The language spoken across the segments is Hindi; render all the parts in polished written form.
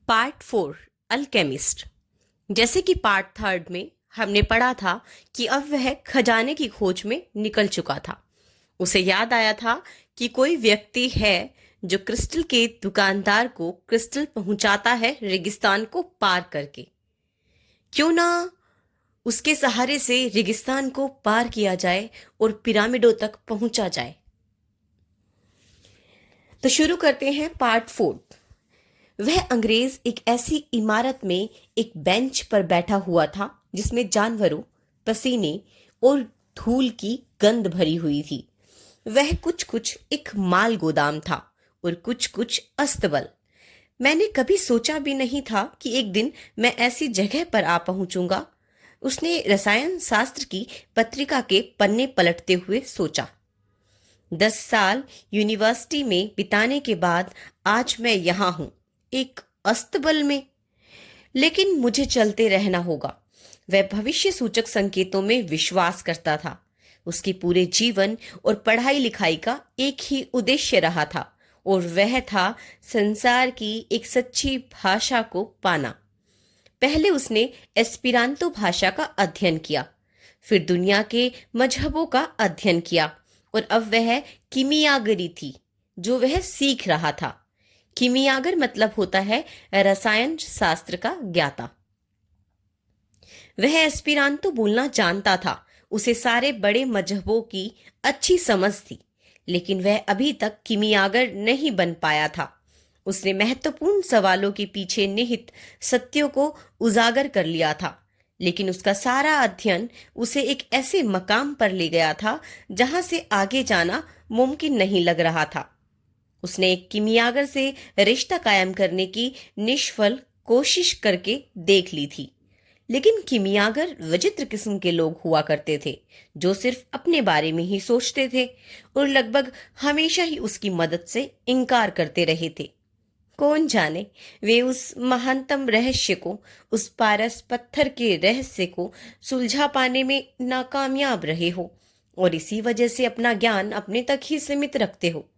Part 4 alchemist. जैसे कि पार्ट 3 में हमने पढ़ा था कि अब वह खजाने की खोज में निकल चुका था। उसे याद आया था कि कोई व्यक्ति है जो क्रिस्टल के दुकानदार को क्रिस्टल पहुंचाता है रेगिस्तान को पार करके। क्यों ना उसके सहारे से रेगिस्तान को पार किया जाए और पिरामिडों तक पहुंचा जाए। तो शुरू करते हैं पार्ट 4। वह अंग्रेज एक ऐसी इमारत में एक बेंच पर बैठा हुआ था जिसमें जानवरों, पसीने और धूल की गंध भरी हुई थी। वह कुछ कुछ एक माल गोदाम था और कुछ कुछ अस्तबल। मैंने कभी सोचा भी नहीं था कि एक दिन मैं ऐसी जगह पर आ पहुंचूंगा। उसने रसायन शास्त्र की पत्रिका के पन्ने पलटते हुए सोचा। 10 साल यूनिवर्सिटी में बिताने के बाद आज मैं यहाँ हूँ, एक अस्तबल में। लेकिन मुझे चलते रहना होगा। वह भविष्य सूचक संकेतों में विश्वास करता था। उसके पूरे जीवन और पढ़ाई लिखाई का एक ही उद्देश्य रहा था और वह था संसार की एक सच्ची भाषा को पाना। पहले उसने एस्पिरांतो भाषा का अध्ययन किया, फिर दुनिया के मजहबों का अध्ययन किया और अब वह कीमियागरी थी जो वह सीख रहा था। कीमियागर मतलब होता है रसायन शास्त्र का ज्ञाता। वह एस्पिरांतो बोलना जानता था। उसे सारे बड़े मजहबों की अच्छी समझ थी, लेकिन वह अभी तक कीमियागर नहीं बन पाया था। उसने महत्वपूर्ण सवालों के पीछे निहित सत्यों को उजागर कर लिया था, लेकिन उसका सारा अध्ययन उसे एक ऐसे मकाम पर ले गया था जहां से आगे जाना मुमकिन नहीं लग रहा था। उसने एक कीमियागर से रिश्ता कायम करने की निष्फल कोशिश करके देख ली थी, लेकिन कीमियागर विचित्र किस्म के लोग हुआ करते थे जो सिर्फ अपने बारे में ही सोचते थे और लगभग हमेशा ही उसकी मदद से इनकार करते रहे थे। कौन जाने वे उस महानतम रहस्य को, उस पारस पत्थर के रहस्य को सुलझा पाने में नाकामयाब रहे हो और इसी वजह से अपना ज्ञान अपने तक ही सीमित रखते हो।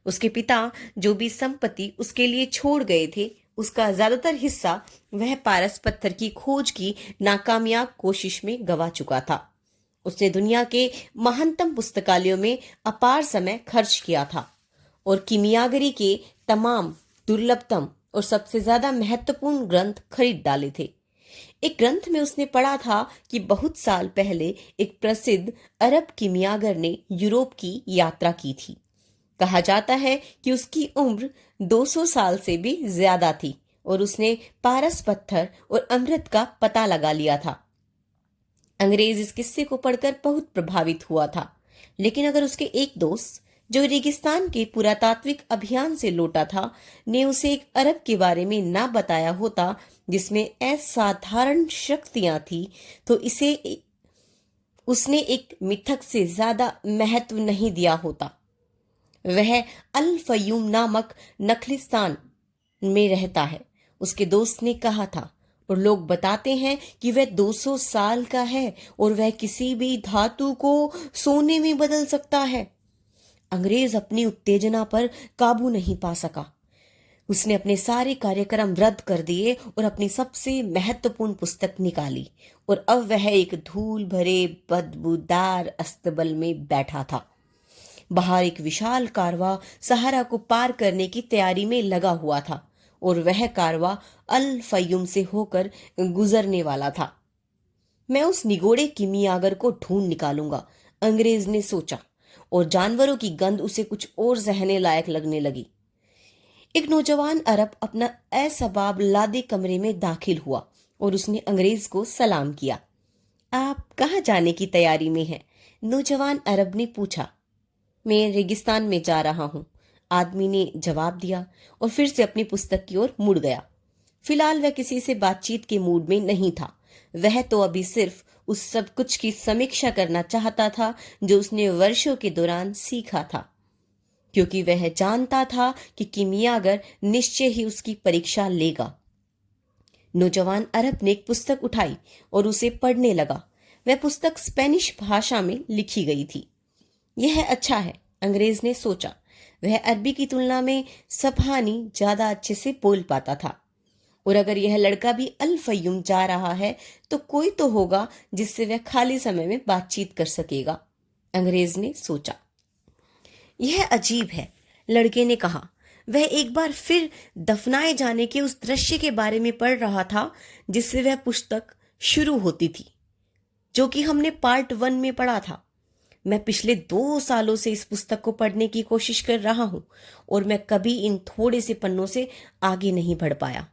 उसके पिता जो भी संपत्ति उसके लिए छोड़ गए थे, उसका ज्यादातर हिस्सा वह पारस पत्थर की खोज की नाकामयाब कोशिश में गवा चुका था। उसने दुनिया के महानतम पुस्तकालयों में अपार समय खर्च किया था और कीमियागरी के तमाम दुर्लभतम और सबसे ज्यादा महत्वपूर्ण ग्रंथ खरीद डाले थे। एक ग्रंथ में उसने पढ़ा था कि बहुत साल पहले एक प्रसिद्ध अरब कीमियागर ने यूरोप की यात्रा की थी। कहा जाता है कि उसकी उम्र 200 साल से भी ज्यादा थी और उसने पारस पत्थर और अमृत का पता लगा लिया था। अंग्रेज इस किस्से को पढ़कर बहुत प्रभावित हुआ था, लेकिन अगर उसके एक दोस्त जो रेगिस्तान के पुरातात्विक अभियान से लौटा था ने उसे एक अरब के बारे में ना बताया होता जिसमें असाधारण शक्तियां थी, तो इसे उसने एक मिथक से ज्यादा महत्व नहीं दिया होता। वह अल फयूम नामक नखलिस्तान में रहता है, उसके दोस्त ने कहा था, और लोग बताते हैं कि वह 200 साल का है और वह किसी भी धातु को सोने में बदल सकता है। अंग्रेज अपनी उत्तेजना पर काबू नहीं पा सका। उसने अपने सारे कार्यक्रम रद्द कर दिए और अपनी सबसे महत्वपूर्ण पुस्तक निकाली और अब वह एक धूल भरे बदबूदार अस्तबल में बैठा था। बाहर एक विशाल कारवा सहारा को पार करने की तैयारी में लगा हुआ था और वह कारवा अल फयूम से होकर गुजरने वाला था। मैं उस निगोड़े कीमियागर को ढूंढ निकालूंगा, अंग्रेज ने सोचा, और जानवरों की गंध उसे कुछ और सहने लायक लगने लगी। एक नौजवान अरब अपना असबाब लादे कमरे में दाखिल हुआ और उसने अंग्रेज को सलाम किया। आप कहाँ जाने की तैयारी में हैं? नौजवान अरब ने पूछा। मैं रेगिस्तान में जा रहा हूं, आदमी ने जवाब दिया और फिर से अपनी पुस्तक की ओर मुड़ गया। फिलहाल वह किसी से बातचीत के मूड में नहीं था। वह तो अभी सिर्फ उस सब कुछ की समीक्षा करना चाहता था जो उसने वर्षों के दौरान सीखा था, क्योंकि वह जानता था कि कीमियागर निश्चय ही उसकी परीक्षा लेगा। नौजवान अरब ने एक पुस्तक उठाई और उसे पढ़ने लगा। वह पुस्तक स्पेनिश भाषा में लिखी गई थी। यह अच्छा है, अंग्रेज ने सोचा। वह अरबी की तुलना में सफानी ज्यादा अच्छे से बोल पाता था। और अगर यह लड़का भी अल फयूम जा रहा है तो कोई तो होगा जिससे वह खाली समय में बातचीत कर सकेगा, अंग्रेज ने सोचा। यह अजीब है, लड़के ने कहा। वह एक बार फिर दफनाए जाने के उस दृश्य के बारे में पढ़ रहा था जिससे वह पुस्तक शुरू होती थी, जो कि हमने पार्ट 1 में पढ़ा था। मैं पिछले 2 सालों से इस पुस्तक को पढ़ने की कोशिश कर रहा हूं और मैं कभी इन थोड़े से पन्नों से आगे नहीं बढ़ पाया।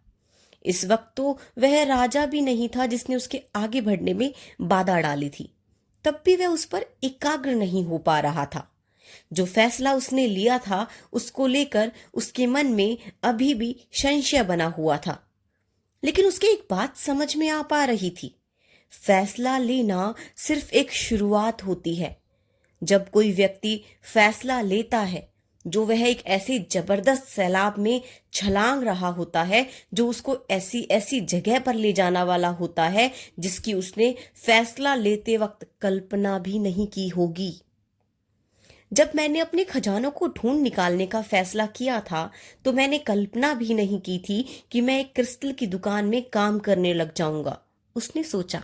इस वक्त तो वह राजा भी नहीं था जिसने उसके आगे बढ़ने में बाधा डाली थी, तब भी वह उस पर एकाग्र नहीं हो पा रहा था। जो फैसला उसने लिया था उसको लेकर उसके मन में अभी भी संशय बना हुआ था, लेकिन उसके एक बात समझ में आ पा रही थी। फैसला लेना सिर्फ एक शुरुआत होती है। जब कोई व्यक्ति फैसला लेता है, जो वह एक ऐसे जबरदस्त सैलाब में छलांग रहा होता है जो उसको ऐसी ऐसी जगह पर ले जाना वाला होता है जिसकी उसने फैसला लेते वक्त कल्पना भी नहीं की होगी। जब मैंने अपने खजानों को ढूंढ निकालने का फैसला किया था तो मैंने कल्पना भी नहीं की थी कि मैं एक क्रिस्टल की दुकान में काम करने लग जाऊंगा, उसने सोचा।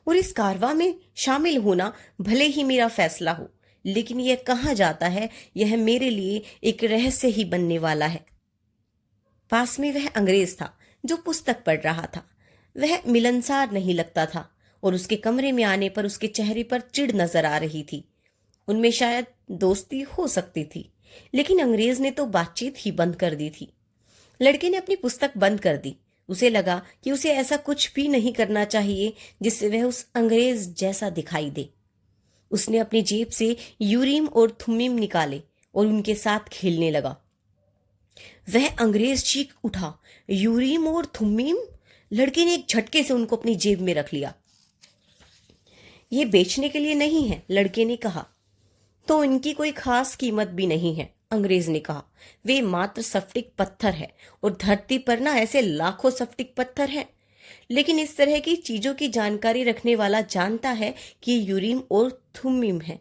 और इस कारवां में शामिल होना भले ही मेरा फैसला हो, लेकिन यह कहाँ जाता है यह मेरे लिए एक रहस्य ही बनने वाला है। पास में वह अंग्रेज था जो पुस्तक पढ़ रहा था। वह मिलनसार नहीं लगता था और उसके कमरे में आने पर उसके चेहरे पर चिढ़ नजर आ रही थी। उनमें शायद दोस्ती हो सकती थी, लेकिन अंग्रेज ने तो बातचीत ही बंद कर दी थी। लड़के ने अपनी पुस्तक बंद कर दी। उसे लगा कि उसे ऐसा कुछ भी नहीं करना चाहिए जिससे वह उस अंग्रेज जैसा दिखाई दे। उसने अपनी जेब से यूरीम और थुम्मीम निकाले और उनके साथ खेलने लगा। वह अंग्रेज चीख उठा, यूरीम और थुम्मीम? लड़के ने एक झटके से उनको अपनी जेब में रख लिया। ये बेचने के लिए नहीं है, लड़के ने कहा। तो इनकी कोई खास कीमत भी नहीं है, अंग्रेज ने कहा। वे मात्र स्फटिक पत्थर है और धरती पर ना ऐसे लाखों स्फटिक पत्थर हैं, लेकिन इस तरह की चीजों की जानकारी रखने वाला जानता है कि यूरीम और थुम्मीम है।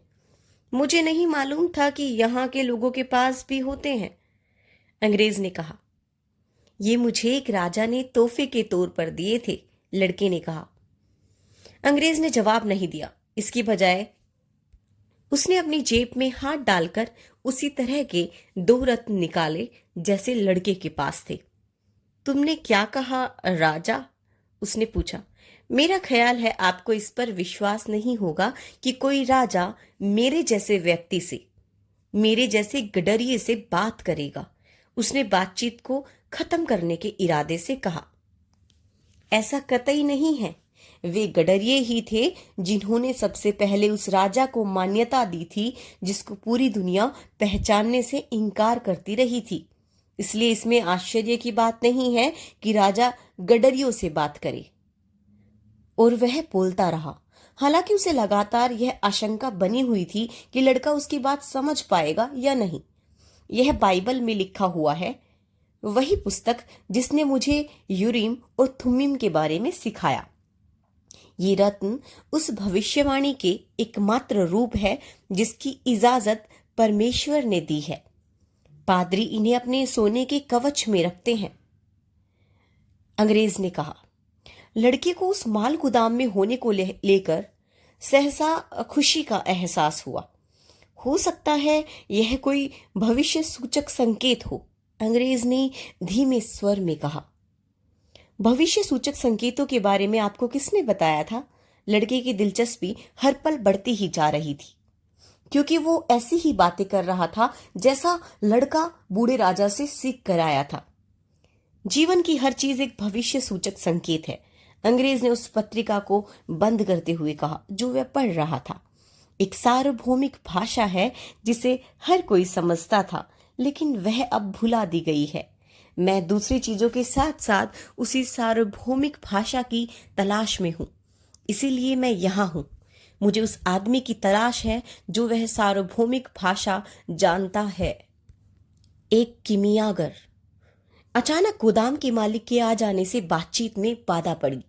मुझे नहीं मालूम था कि यहाँ के लोगों के पास भी होते हैं, अंग्रेज ने कहा। ये मुझे एक राजा ने तोहफे के तौर पर दिए थे, लड़के ने कहा। अंग्रेज ने जवाब नहीं दिया। इसकी बजाय उसने अपनी जेब में हाथ डालकर उसी तरह के 2 रत्न निकाले जैसे लड़के के पास थे। तुमने क्या कहा राजा? उसने पूछा। मेरा ख्याल है आपको इस पर विश्वास नहीं होगा कि कोई राजा मेरे जैसे व्यक्ति से, मेरे जैसे गडरिये से बात करेगा, उसने बातचीत को खत्म करने के इरादे से कहा। ऐसा कतई नहीं है। वे गडरिये ही थे जिन्होंने सबसे पहले उस राजा को मान्यता दी थी जिसको पूरी दुनिया पहचानने से इनकार करती रही थी। इसलिए इसमें आश्चर्य की बात नहीं है कि राजा गडरियों से बात करे। और वह बोलता रहा, हालांकि उसे लगातार यह आशंका बनी हुई थी कि लड़का उसकी बात समझ पाएगा या नहीं। यह बाइबल में लिखा हुआ है, वही पुस्तक जिसने मुझे यूरीम और थुम्मीम के बारे में सिखाया। ये रत्न उस भविष्यवाणी के एकमात्र रूप है जिसकी इजाजत परमेश्वर ने दी है। पादरी इन्हें अपने सोने के कवच में रखते हैं, अंग्रेज ने कहा। लड़के को उस माल गोदाम में होने को लेकर सहसा खुशी का एहसास हुआ। हो सकता है यह कोई भविष्य सूचक संकेत हो, अंग्रेज ने धीमे स्वर में कहा। भविष्य सूचक संकेतों के बारे में आपको किसने बताया था? लड़के की दिलचस्पी हर पल बढ़ती ही जा रही थी, क्योंकि वो ऐसी ही बातें कर रहा था जैसा लड़का बूढ़े राजा से सीख कर आया था। जीवन की हर चीज एक भविष्य सूचक संकेत है, अंग्रेज ने उस पत्रिका को बंद करते हुए कहा जो वह पढ़ रहा था। एक सार्वभौमिक भाषा है जिसे हर कोई समझता था, लेकिन वह अब भुला दी गई है। मैं दूसरी चीजों के साथ साथ उसी सार्वभौमिक भाषा की तलाश में हूं, इसीलिए मैं यहां हूं। मुझे उस आदमी की तलाश है जो वह सार्वभौमिक भाषा जानता है। एक किमियागर। अचानक गोदाम के मालिक के आ जाने से बातचीत में बाधा पड़ी।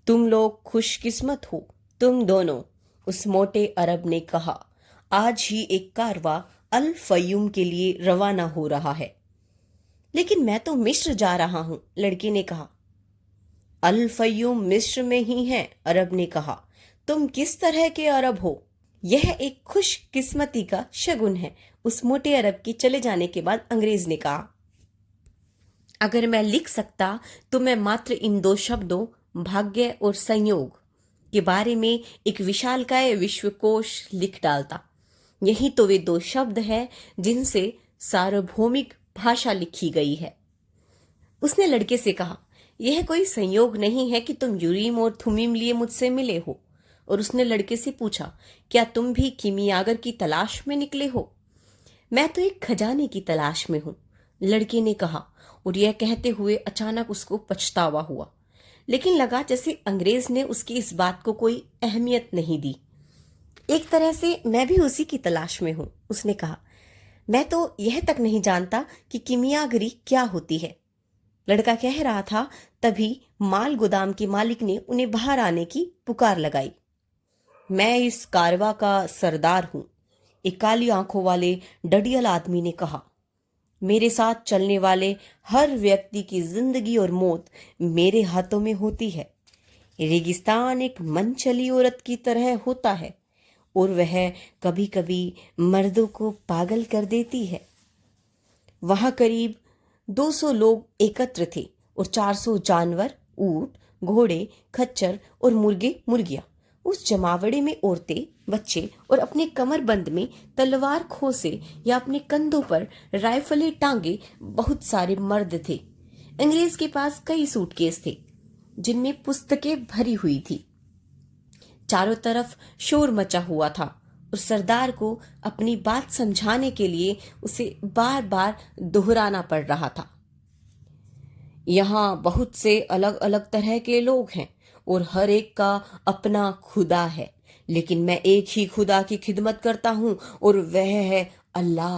तुम लोग खुशकिस्मत हो, तुम दोनों, उस मोटे अरब ने कहा। आज ही एक कारवा अल फयूम के लिए रवाना हो रहा है। लेकिन मैं तो मिस्र जा रहा हूं, लड़के ने कहा। अल फय्यूम मिस्र में ही है, अरब ने कहा। तुम किस तरह के अरब हो? यह एक खुश किस्मती का शगुन है, उस मोटे अरब के चले जाने के बाद अंग्रेज ने कहा। अगर मैं लिख सकता तो मैं मात्र इन दो शब्दों भाग्य और संयोग के बारे में एक विशालकाय विश्वकोश लिख डालता। यही तो वे दो शब्द हैं जिनसे सार्वभौमिक भाषा लिखी गई है। उसने लड़के से कहा, यह कोई संयोग नहीं है कि तुम यूरीम और थुमीम लिए मुझसे मिले हो। और उसने लड़के से पूछा, क्या तुम भी किमियागर की तलाश में निकले हो? मैं तो एक खजाने की तलाश में हूं, लड़के ने कहा। और यह कहते हुए अचानक उसको पछतावा हुआ, लेकिन लगा जैसे अंग्रेज ने उसकी इस बात को कोई अहमियत नहीं दी। एक तरह से मैं भी उसी की तलाश में हूं, उसने कहा। मैं तो यह तक नहीं जानता कि किमियागरी क्या होती है। लड़का कह रहा था, तभी माल गोदाम के मालिक ने उन्हें बाहर आने की पुकार लगाई। मैं इस कारवा का सरदार हूं, एक काली आंखों वाले डडियल आदमी ने कहा। मेरे साथ चलने वाले हर व्यक्ति की जिंदगी और मौत मेरे हाथों में होती है। रेगिस्तान एक मन चली औरत की तरह होता है और वह कभी कभी मर्दों को पागल कर देती है। वहां करीब 200 लोग एकत्र थे और 400 जानवर, ऊंट, घोड़े, खच्चर और मुर्गे मुर्गियां। उस जमावड़े में औरतें, बच्चे और अपने कमरबंद में तलवार खोसे या अपने कंधों पर राइफलें टांगे बहुत सारे मर्द थे। अंग्रेज के पास कई सूटकेस थे जिनमें पुस्तकें भरी हुई थी। चारों तरफ शोर मचा हुआ था और सरदार को अपनी बात समझाने के लिए उसे बार बार दोहराना पड़ रहा था। यहाँ बहुत से अलग अलग तरह के लोग हैं और हर एक का अपना खुदा है, लेकिन मैं एक ही खुदा की खिदमत करता हूँ और वह है अल्लाह।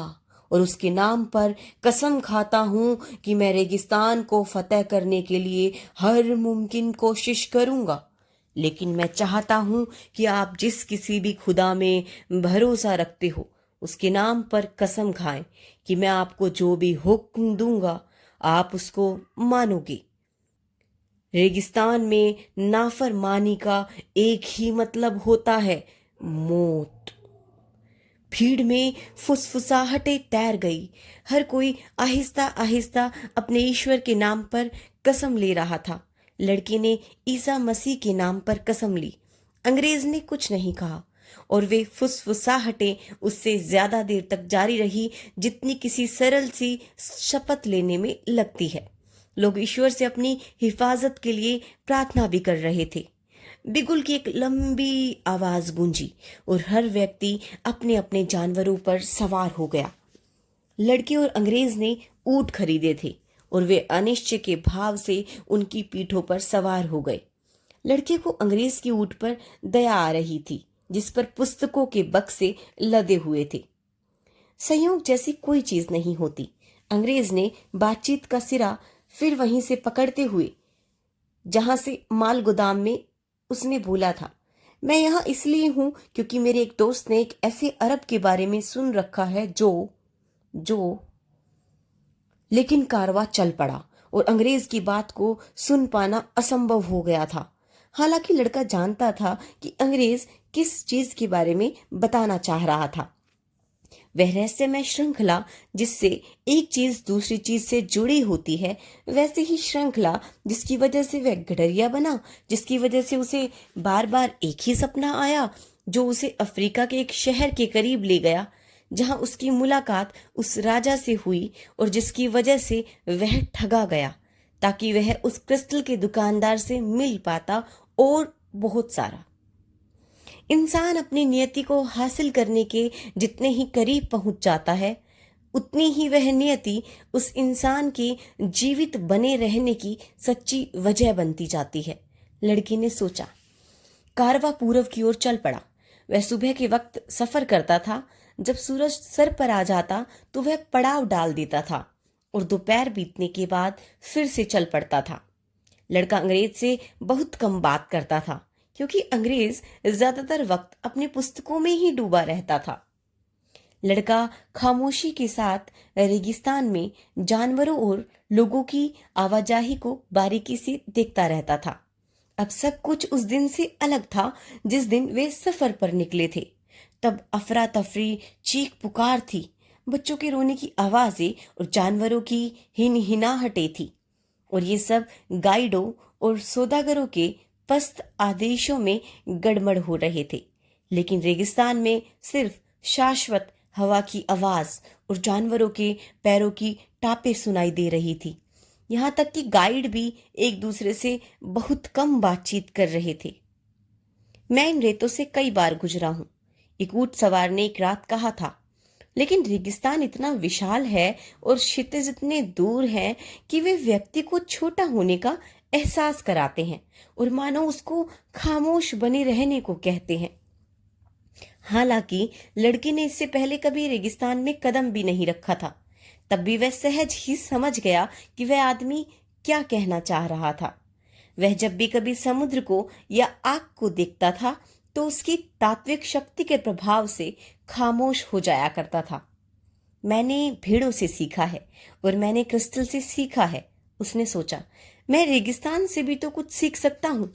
और उसके नाम पर कसम खाता हूँ कि मैं रेगिस्तान को फतेह करने के लिए हर मुमकिन कोशिश करूंगा। लेकिन मैं चाहता हूँ कि आप जिस किसी भी खुदा में भरोसा रखते हो उसके नाम पर कसम खाएं कि मैं आपको जो भी हुक्म दूंगा आप उसको मानोगे। रेगिस्तान में नाफरमानी का एक ही मतलब होता है, मौत। भीड़ में फुसफुसाहटें तैर गई। हर कोई आहिस्ता आहिस्ता अपने ईश्वर के नाम पर कसम ले रहा था। लड़के ने ईसा मसीह के नाम पर कसम ली। अंग्रेज ने कुछ नहीं कहा और वे फुसफुसाहटें उससे ज्यादा देर तक जारी रही जितनी किसी सरल सी शपथ लेने में लगती है। लोग ईश्वर से अपनी हिफाजत के लिए प्रार्थना भी कर रहे थे। बिगुल की एक लंबी आवाज गूंजी और हर व्यक्ति अपने अपने जानवरों पर सवार हो गया। लड़के और अंग्रेज ने ऊंट खरीदे थे और वे अनिश्चय के भाव से उनकी पीठों पर सवार हो गए। लड़के को अंग्रेज की ऊंट पर दया आ रही थी जिस पर पुस्तकों के बक्से लदे हुए थे। संयोग जैसी कोई चीज नहीं होती। अंग्रेज ने बातचीत का सिरा फिर वहीं से पकड़ते हुए जहां से माल गोदाम में उसने बोला था, मैं यहाँ इसलिए हूं क्योंकि मेरे एक दोस्त ने एक ऐसे अरब के बारे में सुन रखा है जो लेकिन कारवां चल पड़ा और अंग्रेज की बात को सुन पाना असंभव हो गया था। हालांकि लड़का जानता था कि अंग्रेज किस चीज के बारे में बताना चाह रहा था। वह रहस्यमय श्रृंखला जिससे एक चीज दूसरी चीज से जुड़ी होती है, वैसे ही श्रृंखला जिसकी वजह से वह गडरिया बना, जिसकी वजह से उसे बार बार एक ही सपना आया जो उसे अफ्रीका के एक शहर के करीब ले गया जहां उसकी मुलाकात उस राजा से हुई और जिसकी वजह से वह ठगा गया ताकि वह उस क्रिस्टल के दुकानदार से मिल पाता, और बहुत सारा। इंसान अपनी नियति को हासिल करने के जितने ही करीब पहुंच जाता है उतनी ही वह नियति उस इंसान के जीवित बने रहने की सच्ची वजह बनती जाती है। लड़की ने सोचा। कारवां पूरब की ओर चल पड़ा। वह सुबह के वक्त सफर करता था। जब सूरज सर पर आ जाता तो वह पड़ाव डाल देता था और दोपहर बीतने के बाद फिर से चल पड़ता था। लड़का अंग्रेज से बहुत कम बात करता था क्योंकि अंग्रेज ज्यादातर वक्त अपनी पुस्तकों में ही डूबा रहता था। लड़का खामोशी के साथ रेगिस्तान में जानवरों और लोगों की आवाजाही को बारीकी से देखता रहता था। अब सब कुछ उस दिन से अलग था जिस दिन वे सफर पर निकले थे। तब अफरा तफरी, चीख पुकार थी, बच्चों के रोने की आवाजें और जानवरों की हिनहिनाहटें थी, और ये सब गाइडों और सौदागरों के पस्त आदेशों में गड़बड़ हो रहे थे। लेकिन रेगिस्तान में सिर्फ शाश्वत हवा की आवाज और जानवरों के पैरों की टापें सुनाई दे रही थी। यहाँ तक कि गाइड भी एक दूसरे से बहुत कम बातचीत कर रहे थे। मैं इन रेतों से कई बार गुजरा हूं, एक ऊंट सवार ने एक रात कहा था, लेकिन रेगिस्तान इतना विशाल है और क्षितिज इतने दूर हैं कि वे व्यक्ति को छोटा होने का एहसास कराते हैं और मानो उसको खामोश बने रहने को कहते हैं। हालांकि लड़के ने इससे पहले कभी रेगिस्तान में कदम भी नहीं रखा था, तब भी वह सहज ही समझ गया कि वह आदमी क्या कहना चाह रहा था। वह जब भी कभी समुद्र को या आग को देखता था तो उसकी तात्विक शक्ति के प्रभाव से खामोश हो जाया करता था। मैंने भेड़ों से सीखा है और मैंने क्रिस्टल से सीखा है, उसने सोचा। मैं रेगिस्तान से भी तो कुछ सीख सकता हूं।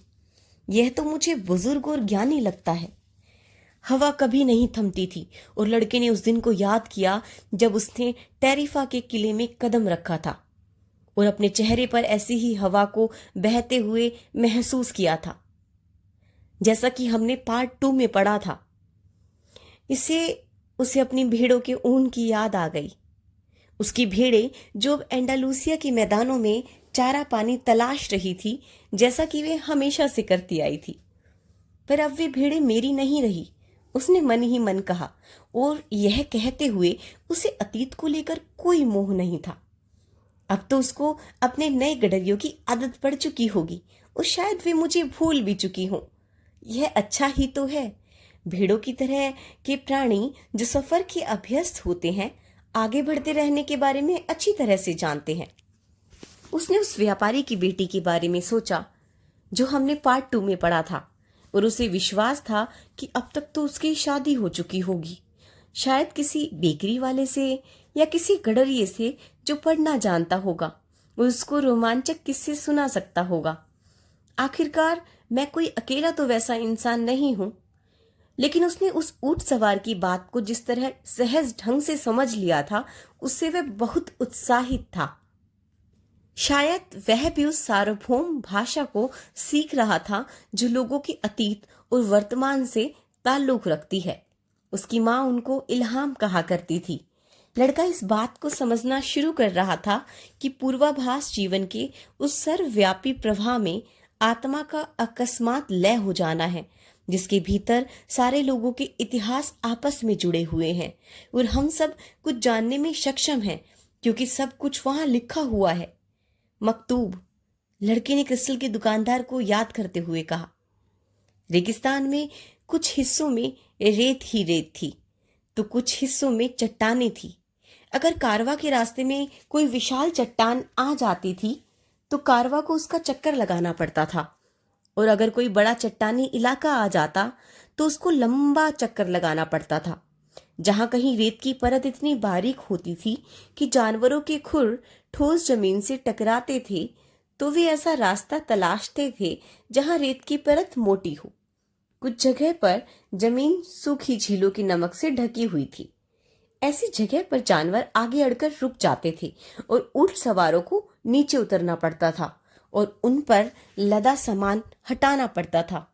यह तो मुझे बुजुर्ग और ज्ञानी लगता है। हवा कभी नहीं थमती थी और लड़के ने उस दिन को याद किया जब उसने टेरिफा के किले में कदम रखा था और अपने चेहरे पर ऐसी ही हवा को बहते हुए महसूस किया था, जैसा कि हमने पार्ट 2 में पढ़ा था। इससे उसे अपनी भेड़ों के ऊन की याद आ गई। उसकी भेड़ें जो अब एंडालूसिया के मैदानों में चारा पानी तलाश रही थी, जैसा कि वे हमेशा से करती आई थी। पर अब वे भेड़ें मेरी नहीं रही, उसने मन ही मन कहा, और यह कहते हुए उसे अतीत को लेकर कोई मोह नहीं था। अब तो उसको अपने नए गडरियों की आदत पड़ चुकी होगी और शायद वे मुझे भूल भी चुकी हों। यह अच्छा ही तो है। भेड़ों की तरह के प्राणी जो सफर के अभ्यस्त होते हैं, आगे बढ़ते रहने के बारे में अच्छी तरह से जानते हैं। उसने उस व्यापारी की बेटी के बारे में सोचा जो हमने पार्ट 2 में पढ़ा था, और उसे विश्वास था कि अब तक तो उसकी शादी हो चुकी होगी, शायद किसी बेकरी वाले से या किसी गडरिये से जो पढ़ना जानता होगा और उसको रोमांचक किस्से सुना सकता होगा। आखिरकार मैं कोई अकेला तो वैसा इंसान नहीं हूं। लेकिन उसने उस ऊंट सवार की बात को जिस तरह सहज ढंग से समझ लिया था, उससे वह बहुत उत्साहित था। शायद वह भी उस सार्वभौम भाषा को सीख रहा था जो लोगों के अतीत और वर्तमान से ताल्लुक रखती है। उसकी माँ उनको इल्हाम कहा करती थी। लड़का इस बात को समझना शुरू कर रहा था कि पूर्वाभास जीवन के उस सर्वव्यापी प्रवाह में आत्मा का अकस्मात लय हो जाना है, जिसके भीतर सारे लोगों के इतिहास आपस में जुड़े हुए हैं और हम सब कुछ जानने में सक्षम हैं क्योंकि सब कुछ वहां लिखा हुआ है। मकतूब, लड़के ने क्रिस्टल के दुकानदार को याद करते हुए कहा। रेगिस्तान में कुछ हिस्सों में रेत ही रेत थी तो कुछ हिस्सों में चट्टानें थी। अगर कारवा के रास्ते में कोई विशाल चट्टान आ जाती थी तो कारवा को उसका चक्कर लगाना पड़ता था, और अगर कोई बड़ा चट्टानी इलाका आ जाता तो उसको लंबा चक्कर लगाना पड़ता था। जहां कहीं रेत की परत इतनी बारीक होती थी कि जानवरों के खुर ठोस जमीन से टकराते थे, तो वे ऐसा रास्ता तलाशते थे जहां रेत की परत मोटी हो। कुछ जगह पर जमीन सूखी झीलों की नमक से ढकी हुई थी। ऐसी जगह पर जानवर आगे अड़कर रुक जाते थे और ऊंट सवारों को नीचे उतरना पड़ता था और उन पर लदा सामान हटाना पड़ता था।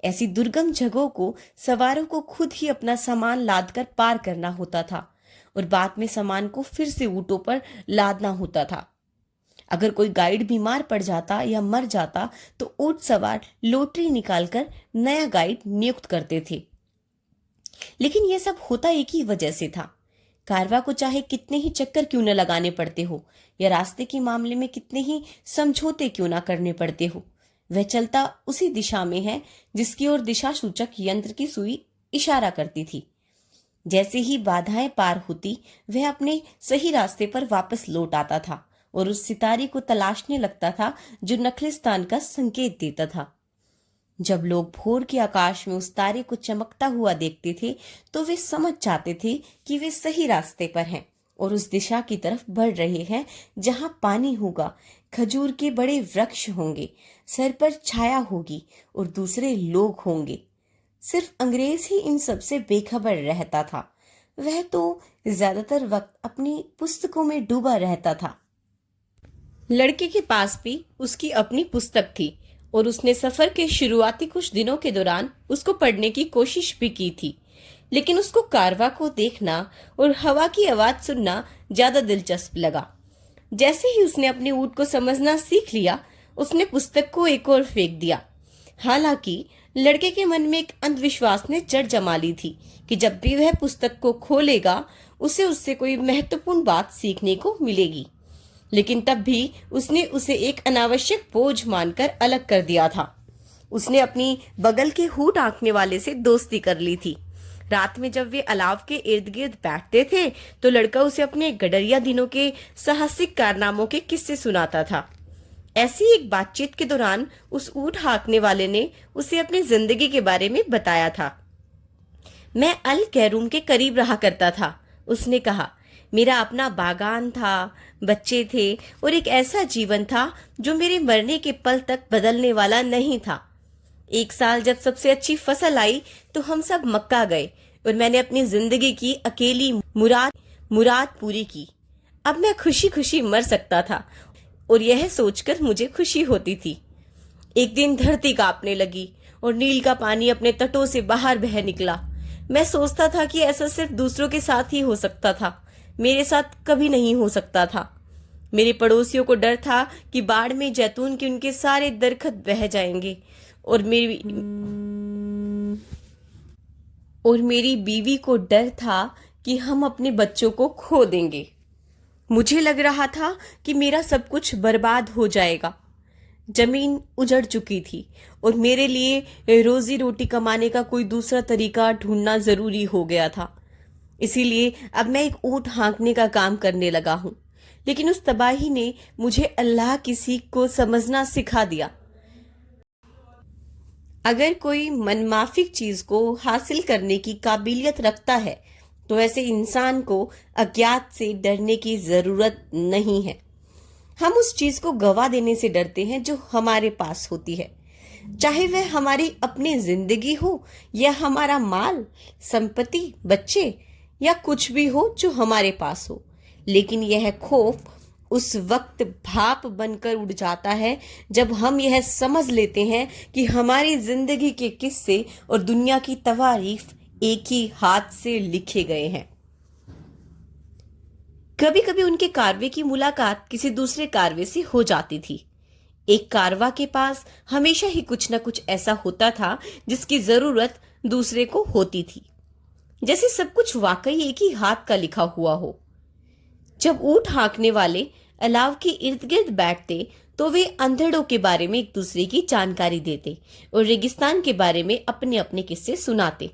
ऐसी दुर्गम जगहों को सवारों को खुद ही अपना सामान लादकर पार करना होता था और बाद में सामान को फिर से ऊंटों पर लादना होता था। अगर कोई गाइड बीमार पड़ जाता या मर जाता तो ऊंट सवार लॉटरी निकालकर नया गाइड नियुक्त करते थे। लेकिन यह सब होता एक ही वजह से था। कारवा को चाहे कितने ही चक्कर क्यों न लगाने पड़ते हो या रास्ते के मामले में कितने ही समझौते क्यों ना करने पड़ते हो, वह चलता उसी दिशा में है जिसकी ओर दिशा सूचक यंत्र की सुई इशारा करती थी। जैसे ही बाधाएं पार होती, वह अपने सही रास्ते पर वापस लौट आता था और उस सितारे को तलाशने लगता था जो नखलिस्तान का संकेत देता था। जब लोग भोर के आकाश में उस तारे को चमकता हुआ देखते थे तो वे समझ जाते थे कि वे सही रास्ते पर हैं और उस दिशा की तरफ बढ़ रहे हैं जहां पानी होगा, खजूर के बड़े वृक्ष होंगे, सर पर छाया होगी और दूसरे लोग होंगे। सिर्फ अंग्रेज ही इन सब से बेखबर रहता था। वह तो ज्यादातर वक्त अपनी पुस्तकों में डूबा रहता था। लड़के के पास भी उसकी अपनी पुस्तक थी और उसने सफर के शुरुआती कुछ दिनों के दौरान उसको पढ़ने की कोशिश भी की थी, लेकिन उसको कारवा को देखना और हवा की आवाज सुनना ज्यादा दिलचस्प लगा। जैसे ही उसने अपने ऊँट को समझना सीख लिया, उसने पुस्तक को एक और फेंक दिया। हालांकि लड़के के मन में एक अंधविश्वास ने जड़ जमा ली थी कि जब भी वह पुस्तक को खोलेगा उसे उससे कोई महत्वपूर्ण बात सीखने को मिलेगी, लेकिन तब भी उसने उसे एक अनावश्यक बोझ मानकर अलग कर दिया था। उसने अपनी बगल के हूट आंकने वाले से दोस्ती कर ली थी। रात में जब वे अलाव के इर्द गिर्द बैठते थे तो लड़का उसे अपने गडरिया दिनों के साहसिक कारनामों के किस्से सुनाता था। ऐसी एक बातचीत के दौरान उस ऊँट हाँकने वाले ने उसे अपनी जिंदगी के बारे में बताया था। मैं अल कैरूम के करीब रहा करता था, उसने कहा। मेरा अपना बागान था, बच्चे थे और एक ऐसा जीवन था जो मेरे मरने के पल तक बदलने वाला नहीं था। एक साल जब सबसे अच्छी आई तो हम सब मक्का गए और मैंने अपनी जिंदगी की अकेली मुराद पूरी की। अब मैं खुशी खुशी मर सकता था और यह सोचकर मुझे खुशी होती थी। एक दिन धरती कांपने लगी और नील का पानी अपने तटों से बाहर बह निकला। मैं सोचता था कि ऐसा सिर्फ दूसरों के साथ ही हो सकता था, मेरे साथ कभी नहीं हो सकता था। मेरे पड़ोसियों को डर था कि बाढ़ में जैतून के उनके सारे दरख्त बह जाएंगे और मेरी बीवी को डर था कि हम अपने बच्चों को खो देंगे। मुझे लग रहा था कि मेरा सब कुछ बर्बाद हो जाएगा। जमीन उजड़ चुकी थी और मेरे लिए रोजी रोटी कमाने का कोई दूसरा तरीका ढूंढना जरूरी हो गया था। इसीलिए अब मैं एक ऊँट हाँकने का काम करने लगा हूँ। लेकिन उस तबाही ने मुझे अल्लाह की सीख को समझना सिखा दिया। अगर कोई मनमाफिक चीज को हासिल करने की काबिलियत रखता है तो ऐसे इंसान को अज्ञात से डरने की जरूरत नहीं है। हम उस चीज को गवा देने से डरते हैं जो हमारे पास होती है, चाहे वह हमारी अपनी जिंदगी हो या हमारा माल, संपत्ति, बच्चे या कुछ भी हो जो हमारे पास हो। लेकिन यह खौफ उस वक्त भाप बनकर उड़ जाता है जब हम यह समझ लेते हैं कि हमारी जिंदगी के किस्से और दुनिया की तवारीफ एक ही हाथ से लिखे गए हैं। कभी कभी उनके कारवे की मुलाकात किसी दूसरे कारवे से हो जाती थी। एक कारवा के पास हमेशा ही कुछ न कुछ ऐसा होता था जिसकी जरूरत दूसरे को होती थी, जैसे सब कुछ वाकई एक ही हाथ का लिखा हुआ हो। जब ऊँट हाँकने वाले अलाव के इर्द गिर्द बैठते तो वे अंधेरों के बारे में एक दूसरे की जानकारी देते और रेगिस्तान के बारे में अपने अपने किस्से सुनाते।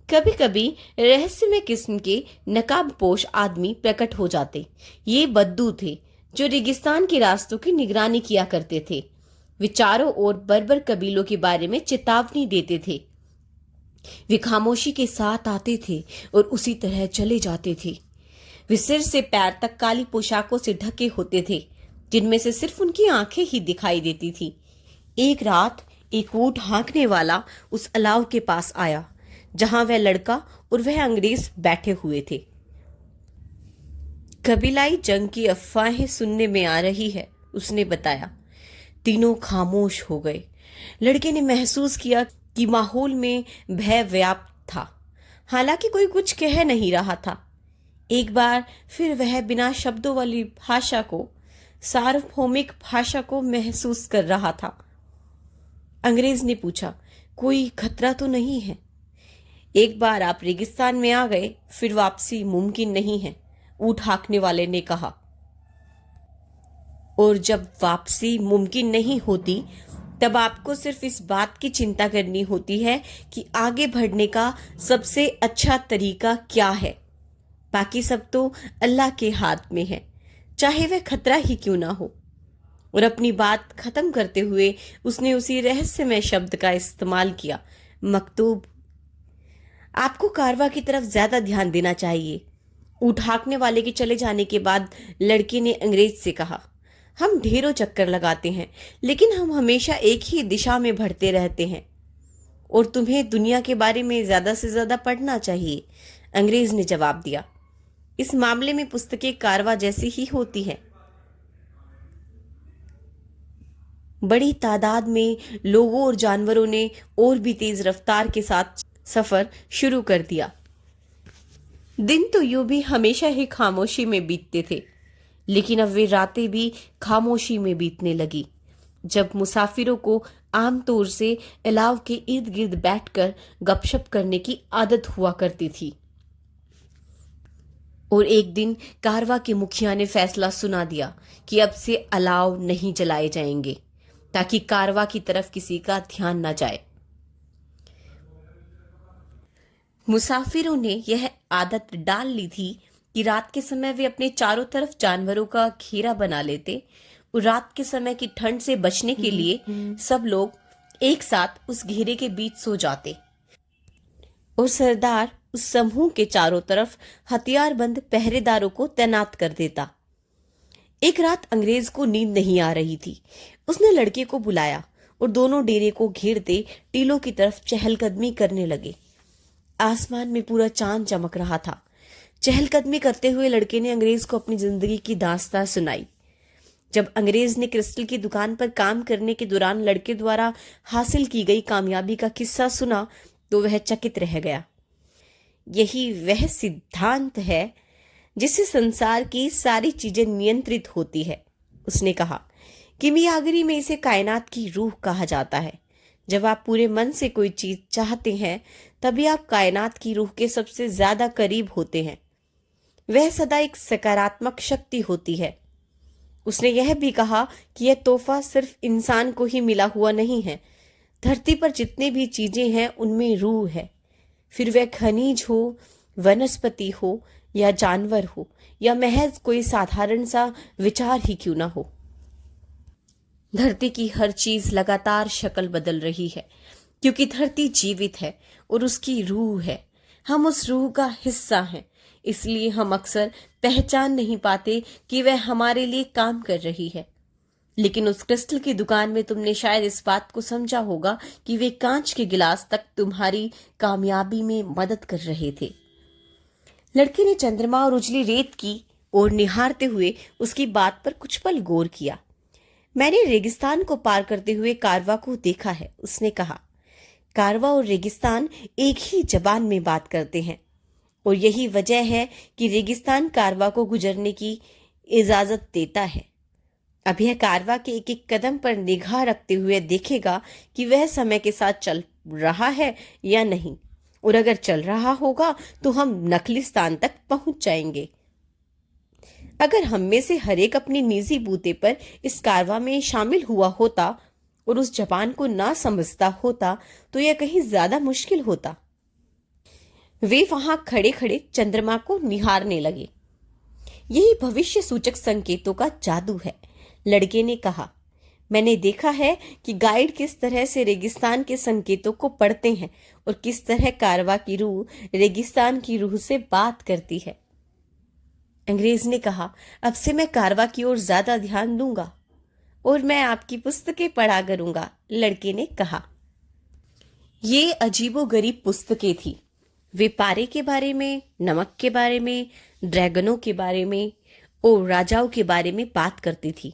कभी कभी रहस्यमय किस्म के नकाबपोश आदमी प्रकट हो जाते। ये बद्दू थे जो रेगिस्तान के रास्तों की निगरानी किया करते थे। वे चारों ओर बर्बर कबीलों के बारे में चेतावनी देते थे। वे खामोशी के साथ आते थे और उसी तरह चले जाते थे। वे सिर से पैर तक काली पोशाकों से ढके होते थे, जिनमें से सिर्फ उनकी आंखें ही दिखाई देती थी। एक रात एक ऊँट हाँकने वाला उस अलाव के पास आया जहां वह लड़का और वह अंग्रेज बैठे हुए थे। कबीलाई जंग की अफवाहें सुनने में आ रही है, उसने बताया। तीनों खामोश हो गए। लड़के ने महसूस किया कि माहौल में भय व्याप्त था, हालांकि कोई कुछ कह नहीं रहा था। एक बार फिर वह बिना शब्दों वाली भाषा को, सार्वभौमिक भाषा को महसूस कर रहा था। अंग्रेज ने पूछा, कोई खतरा तो नहीं है? एक बार आप रेगिस्तान में आ गए, फिर वापसी मुमकिन नहीं है, ऊँट हाँकने वाले ने कहा। और जब वापसी मुमकिन नहीं होती तब आपको सिर्फ इस बात की चिंता करनी होती है कि आगे बढ़ने का सबसे अच्छा तरीका क्या है। बाकी सब तो अल्लाह के हाथ में है, चाहे वह खतरा ही क्यों ना हो। और अपनी बात खत्म करते हुए उसने उसी रहस्यमय शब्द का इस्तेमाल किया, मकतूब। आपको कारवा की तरफ ज्यादा ध्यान देना चाहिए। ऊँट हाँकने वाले के चले जाने के बाद लड़के ने अंग्रेज से कहा, हम ढेरों चक्कर लगाते हैं, लेकिन हम हमेशा एक ही दिशा में बढ़ते रहते हैं, और तुम्हें दुनिया के बारे में ज्यादा से ज्यादा पढ़ना चाहिए। अंग्रेज ने जवाब दिया, इस मामले में पुस्तकें कारवा जैसी ही होती हैं। बड़ी तादाद में लोगों और जानवरों ने और भी तेज रफ्तार के साथ सफर शुरू कर दिया। दिन तो यूं भी हमेशा ही खामोशी में बीतते थे, लेकिन अब वे रातें भी खामोशी में बीतने लगी, जब मुसाफिरों को आमतौर से अलाव के इर्द गिर्द बैठकर गपशप करने की आदत हुआ करती थी। और एक दिन कारवा के मुखिया ने फैसला सुना दिया कि अब से अलाव नहीं जलाए जाएंगे, ताकि कारवा की तरफ किसी का ध्यान न जाए। मुसाफिरों ने यह आदत डाल ली थी कि रात के समय वे अपने चारों तरफ जानवरों का घेरा बना लेते, और रात के समय की ठंड से बचने के लिए सब लोग एक साथ उस घेरे के बीच सो जाते, और सरदार उस समूह के चारों तरफ हथियारबंद पहरेदारों को तैनात कर देता। एक रात अंग्रेज को नींद नहीं आ रही थी। उसने लड़के को बुलाया और दोनों डेरे को घेरते टीलों की तरफ चहलकदमी करने लगे। आसमान में पूरा चांद चमक रहा था। चहलकदमी करते हुए लड़के ने अंग्रेज को अपनी जिंदगी की दास्तां सुनाई। जब अंग्रेज ने क्रिस्टल की दुकान पर काम करने के दौरान लड़के द्वारा हासिल की गई कामयाबी का किस्सा सुना तो वह चकित रह गया। यही वह सिद्धांत है जिससे संसार की सारी चीजें नियंत्रित होती है, उसने कहा। किमियागरी में इसे कायनात की रूह कहा जाता है। जब आप पूरे मन से कोई चीज चाहते हैं, तभी आप कायनात की रूह के सबसे ज्यादा करीब होते हैं। वह सदा एक सकारात्मक शक्ति होती है। उसने यह भी कहा कि यह तोहफा सिर्फ इंसान को ही मिला हुआ नहीं है। धरती पर जितने भी चीजें हैं उनमें रूह है, फिर वह खनिज हो, वनस्पति हो, या जानवर हो, या महज कोई साधारण सा विचार ही क्यों ना हो। धरती की हर चीज लगातार शक्ल बदल रही है, क्योंकि धरती जीवित है और उसकी रूह है। हम उस रूह का हिस्सा हैं, इसलिए हम अक्सर पहचान नहीं पाते कि वह हमारे लिए काम कर रही है। लेकिन उस क्रिस्टल की दुकान में तुमने शायद इस बात को समझा होगा कि वे कांच के गिलास तक तुम्हारी कामयाबी में मदद कर रहे थे। लड़के ने चंद्रमा और उजली रेत की ओर निहारते हुए उसकी बात पर कुछ पल गौर किया। मैंने रेगिस्तान को पार करते हुए कारवा को देखा है, उसने कहा। कारवा और रेगिस्तान एक ही जबान में बात करते हैं, और यही वजह है कि रेगिस्तान कारवा को गुजरने की इजाजत देता है। अब यह कारवा के एक एक कदम पर निगाह रखते हुए देखेगा कि वह समय के साथ चल रहा है या नहीं, और अगर चल रहा होगा तो हम नखलिस्तान तक पहुंच जाएंगे। अगर हम में से हर एक अपनी निजी बूते पर इस कारवा में शामिल हुआ होता और उस जबान को ना समझता होता तो यह कहीं ज्यादा मुश्किल होता। वे वहां खड़े खड़े चंद्रमा को निहारने लगे। यही भविष्य सूचक संकेतों का जादू है, लड़के ने कहा। मैंने देखा है कि गाइड किस तरह से रेगिस्तान के संकेतों को पढ़ते हैं और किस तरह कारवा की रूह रेगिस्तान की रूह से बात करती है। अंग्रेज ने कहा, अब से मैं कारवा की ओर ज्यादा ध्यान दूंगा और मैं आपकी पुस्तकें पढ़ा करूंगा, लड़के ने कहा। ये अजीबोगरीब पुस्तकें थी। वे पारे के बारे में, नमक के बारे में, ड्रैगनों के बारे में और राजाओं के बारे में बात करती थी,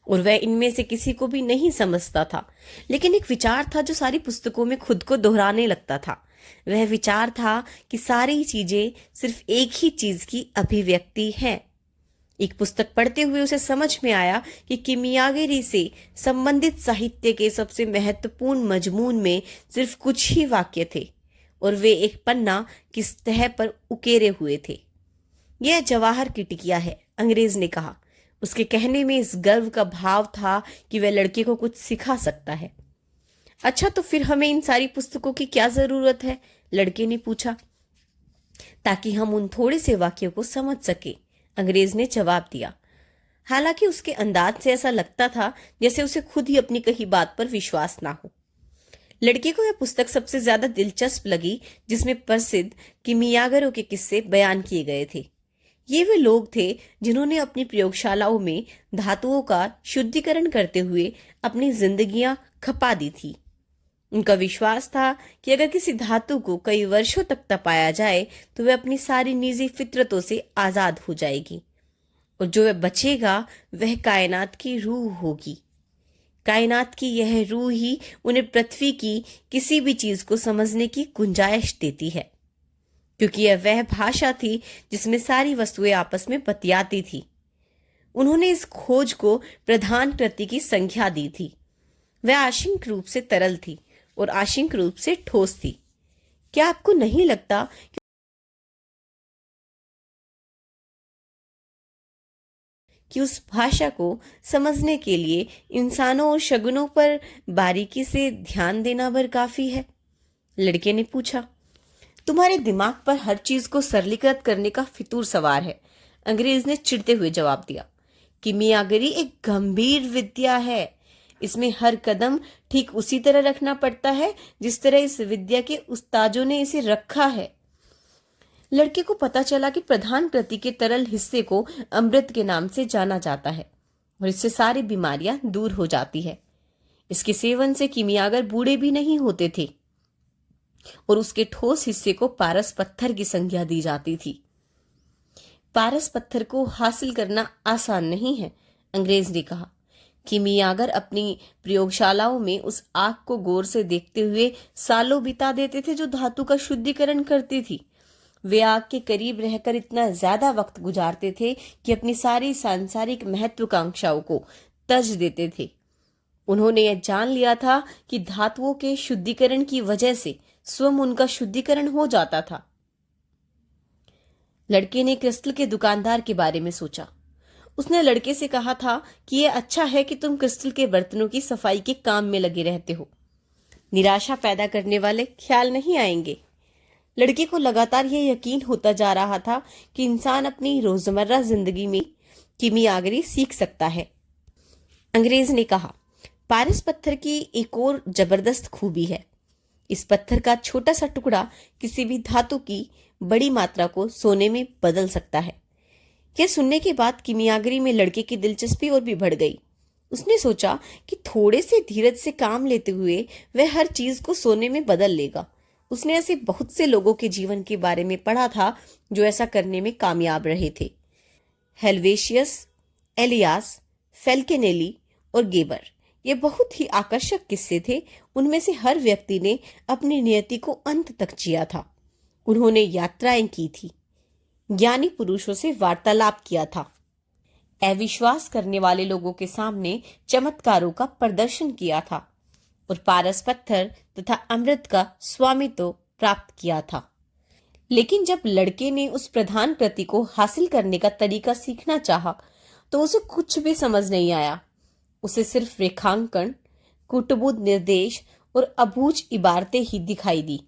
और वह इनमें से किसी को भी नहीं समझता था। लेकिन एक विचार था जो सारी पुस्तकों में खुद को दोहराने लगता था। वह विचार था कि सारी चीजें सिर्फ एक ही चीज की अभिव्यक्ति है। एक पुस्तक पढ़ते हुए उसे समझ में आया कि किमियागरी से संबंधित साहित्य के सबसे महत्वपूर्ण मजमून में सिर्फ कुछ ही वाक्य थे, और वे एक पन्ना की सतह पर उकेरे हुए थे। यह जवाहर की टिकिया है, अंग्रेज ने कहा। उसके कहने में इस गर्व का भाव था कि वह लड़के को कुछ सिखा सकता है। अच्छा, तो फिर हमें इन सारी पुस्तकों की क्या जरूरत है, लड़के ने पूछा। ताकि हम उन थोड़े से वाक्यों को समझ सके, अंग्रेज ने जवाब दिया। हालांकि उसके अंदाज से ऐसा लगता था जैसे उसे खुद ही अपनी कही बात पर विश्वास ना हो। लड़के को यह पुस्तक सबसे ज्यादा दिलचस्प लगी जिसमें प्रसिद्ध किमियागरों के किस्से बयान किए गए थे। ये वे लोग थे जिन्होंने अपनी प्रयोगशालाओं में धातुओं का शुद्धिकरण करते हुए अपनी जिंदगियां खपा दी थी। उनका विश्वास था कि अगर किसी धातु को कई वर्षों तक तपाया जाए तो वह अपनी सारी निजी फितरतों से आजाद हो जाएगी और जो वह बचेगा वह कायनात की रूह होगी। कायनात की यह रूह ही उन्हें पृथ्वी की किसी भी चीज को समझने की गुंजाइश देती है, क्योंकि यह वह भाषा थी जिसमें सारी वस्तुएं आपस में बतियाती थी। उन्होंने इस खोज को प्रधान कृति की संज्ञा दी थी। वह आंशिक रूप से तरल थी और आंशिक रूप से ठोस थी। क्या आपको नहीं लगता कि उस भाषा को समझने के लिए इंसानों और शगुनों पर बारीकी से ध्यान देना भर काफी है? लड़के ने पूछा। तुम्हारे दिमाग पर हर चीज को सरलीकृत करने का फितूर सवार है, अंग्रेज ने चिढ़ते हुए जवाब दिया। किमियागरी एक गंभीर विद्या है। इसमें हर कदम ठीक उसी तरह रखना पड़ता है जिस तरह इस विद्या के उस्तादों ने इसे रखा है। लड़के को पता चला कि प्रधान कृति के तरल हिस्से को अमृत के नाम से जाना जाता है और इससे सारी बीमारियां दूर हो जाती है। इसके सेवन से किमियागर बूढ़े भी नहीं होते थे और उसके ठोस हिस्से को पारस पत्थर की संज्ञा दी जाती थी। पारस पत्थर को हासिल करना आसान नहीं है, अंग्रेज ने कहा। किमियागर अपनी प्रयोगशालाओं में उस आग को गौर से देखते हुए सालों बिता देते थे जो धातु का शुद्धिकरण करती थी। वे आग के करीब रहकर इतना ज्यादा वक्त गुजारते थे कि अपनी सारी सांसारिक महत्वाकांक्षाओं को तज देते थे। उन्होंने यह जान लिया था कि धातुओं के शुद्धिकरण की वजह से स्वयं उनका शुद्धिकरण हो जाता था। लड़के ने क्रिस्टल के दुकानदार के बारे में सोचा। उसने लड़के से कहा था कि यह अच्छा है कि तुम क्रिस्टल के बर्तनों की सफाई के काम में लगे रहते हो। निराशा पैदा करने वाले ख्याल नहीं आएंगे। लड़के को लगातार यह यकीन होता जा रहा था कि इंसान अपनी रोजमर्रा जिंदगी में किमियागरी सीख सकता है। अंग्रेज ने कहा, पारस पत्थर की एक और जबरदस्त खूबी है। इस पत्थर का छोटा सा टुकड़ा किसी भी धातु की बड़ी मात्रा को सोने में बदल सकता है। यह सुनने के बाद किमियागरी में लड़के की दिलचस्पी और भी बढ़ गई। उसने सोचा कि थोड़े से धीरज से काम लेते हुए वह हर चीज को सोने में बदल लेगा। उसने ऐसे बहुत से लोगों के जीवन के बारे में पढ़ा था जो ऐसा करने में कामयाब रहे थे। हेल्वेशियस, एलियास, फेल्केनेली और गेबर, ये बहुत ही आकर्षक किस्से थे। उनमें से हर व्यक्ति ने अपनी नियति को अंत तक जिया था। उन्होंने यात्राएं की थी, ज्ञानी पुरुषों से वार्तालाप किया था, अविश्वास करने वाले लोगों के सामने चमत्कारों का प्रदर्शन किया था और पारस पत्थर तथा अमृत का स्वामित्व प्राप्त किया था। लेकिन जब लड़के ने उस प्रधान कृति को हासिल करने का तरीका सीखना चाहा तो उसे कुछ भी समझ नहीं आया। उसे सिर्फ रेखांकन, कुटबुद्ध निर्देश और अबूझ इबारतें ही दिखाई दी।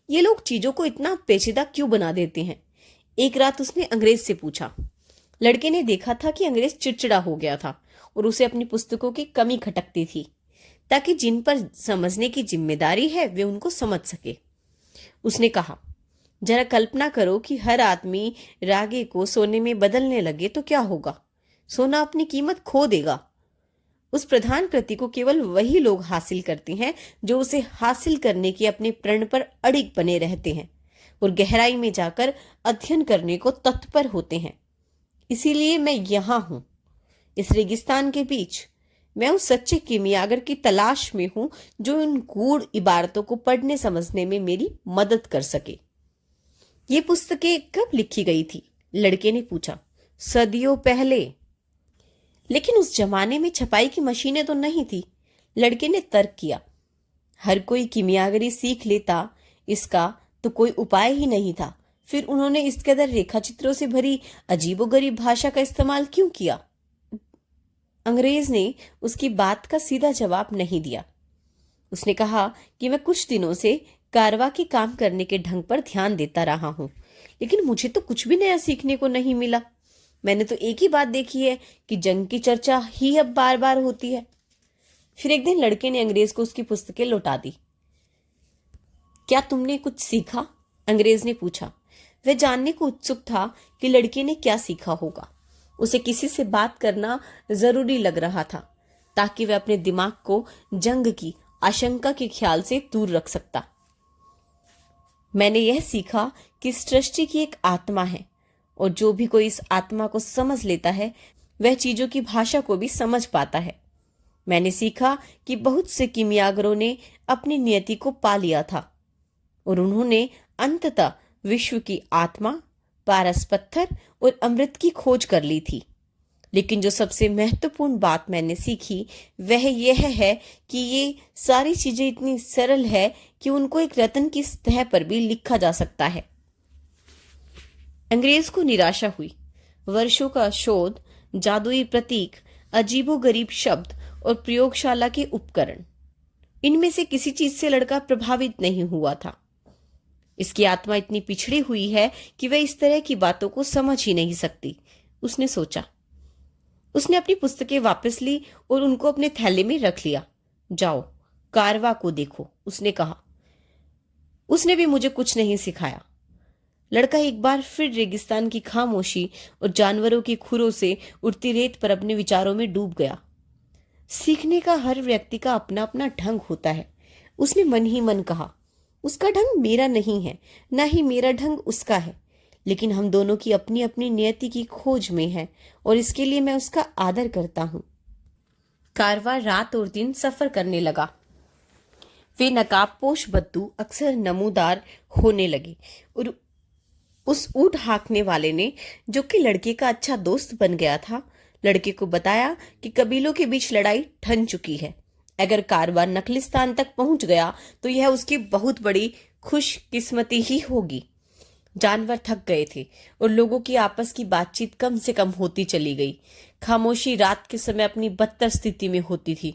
ये लोग चीजों को इतना पेचीदा क्यों बना देते हैं? एक रात उसने अंग्रेज से पूछा। लड़के ने देखा था कि अंग्रेज चिड़चिड़ा हो गया था और उसे अपनी पुस्तकों की कमी खटकती थी ताकि जिन पर समझने की जिम्मेदारी है वे उनको समझ सके। उसने कहा, जरा कल्पना करो कि हर आदमी रागे को सोने में बदलने लगे तो क्या होगा? सोना अपनी कीमत खो देगा। उस प्रधान कृति को केवल वही लोग हासिल करते हैं जो उसे हासिल करने के अपने प्रण पर अड़िग बने रहते हैं और गहराई में जाकर अध्ययन करने को तत्पर होते हैं। इसीलिए मैं यहां हूं, इस रेगिस्तान के बीच। मैं उस सच्चे किमियागर की तलाश में हूं जो इन गूढ़ इबारतों को पढ़ने समझने में मेरी मदद कर सके। ये पुस्तकें कब लिखी गई थी? लड़के ने पूछा। सदियों पहले। लेकिन उस जमाने में छपाई की मशीनें तो नहीं थी, लड़के ने तर्क किया। हर कोई किमियागरी सीख लेता, इसका तो कोई उपाय ही नहीं था। फिर उन्होंने इस कदर रेखाचित्रों से भरी अजीबोगरीब भाषा का इस्तेमाल क्यों किया? अंग्रेज ने उसकी बात का सीधा जवाब नहीं दिया। उसने कहा कि मैं कुछ दिनों से कारवा के काम करने के ढंग पर ध्यान देता रहा हूं, लेकिन मुझे तो कुछ भी नया सीखने को नहीं मिला। मैंने तो एक ही बात देखी है कि जंग की चर्चा ही अब बार बार होती है। फिर एक दिन लड़के ने अंग्रेज को उसकी पुस्तकें लौटा दी। क्या तुमने कुछ सीखा? अंग्रेज ने पूछा। वह जानने को उत्सुक था कि लड़के ने क्या सीखा होगा। उसे किसी से बात करना जरूरी लग रहा था ताकि वह अपने दिमाग को जंग की आशंका के ख्याल से दूर रख सकता। मैंने यह सीखा कि सृष्टि की एक आत्मा है और जो भी कोई इस आत्मा को समझ लेता है वह चीजों की भाषा को भी समझ पाता है। मैंने सीखा कि बहुत से किमियागरों ने अपनी नियति को पा लिया था और उन्होंने अंततः विश्व की आत्मा, पारस पत्थर और अमृत की खोज कर ली थी। लेकिन जो सबसे महत्वपूर्ण बात मैंने सीखी वह यह है कि ये सारी चीजें इतनी सरल है कि उनको एक रत्न की सतह पर भी लिखा जा सकता है। अंग्रेज को निराशा हुई। वर्षों का शोध, जादुई प्रतीक, अजीबोगरीब शब्द और प्रयोगशाला के उपकरण, इनमें से किसी चीज से लड़का प्रभावित नहीं हुआ था। इसकी आत्मा इतनी पिछड़ी हुई है कि वह इस तरह की बातों को समझ ही नहीं सकती, उसने सोचा। उसने अपनी पुस्तकें वापस ली और उनको अपने थैले में रख लिया। जाओ, कारवा को देखो, उसने कहा। उसने भी मुझे कुछ नहीं सिखाया। लड़का एक बार फिर रेगिस्तान की खामोशी और जानवरों की खुरों से उड़ती रेत पर अपने विचारों में डूब गया। सीखने का हर व्यक्ति का अपना अपना ढंग होता है, उसने मन ही मन कहा। उसका ढंग मेरा नहीं है, ना ही मेरा ढंग उसका है, लेकिन हम दोनों की अपनी अपनी नियति की खोज में है और इसके लिए मैं उसका आदर करता हूं। कारवां रात और दिन सफर करने लगा। वे नकाबपोश बद्दू अक्सर नमूदार होने लगे और उस ऊंट हाँकने वाले ने, जो कि लड़के का अच्छा दोस्त बन गया था, लड़के को बताया कि कबीलों के बीच लड़ाई ठन चुकी है। अगर कारवां नखलिस्तान तक पहुंच गया तो यह उसकी बहुत बड़ी खुशकिस्मती ही होगी। जानवर थक गए थे और लोगों की आपस की बातचीत कम से कम होती चली गई। खामोशी रात के समय अपनी बदतर स्थिति में होती थी।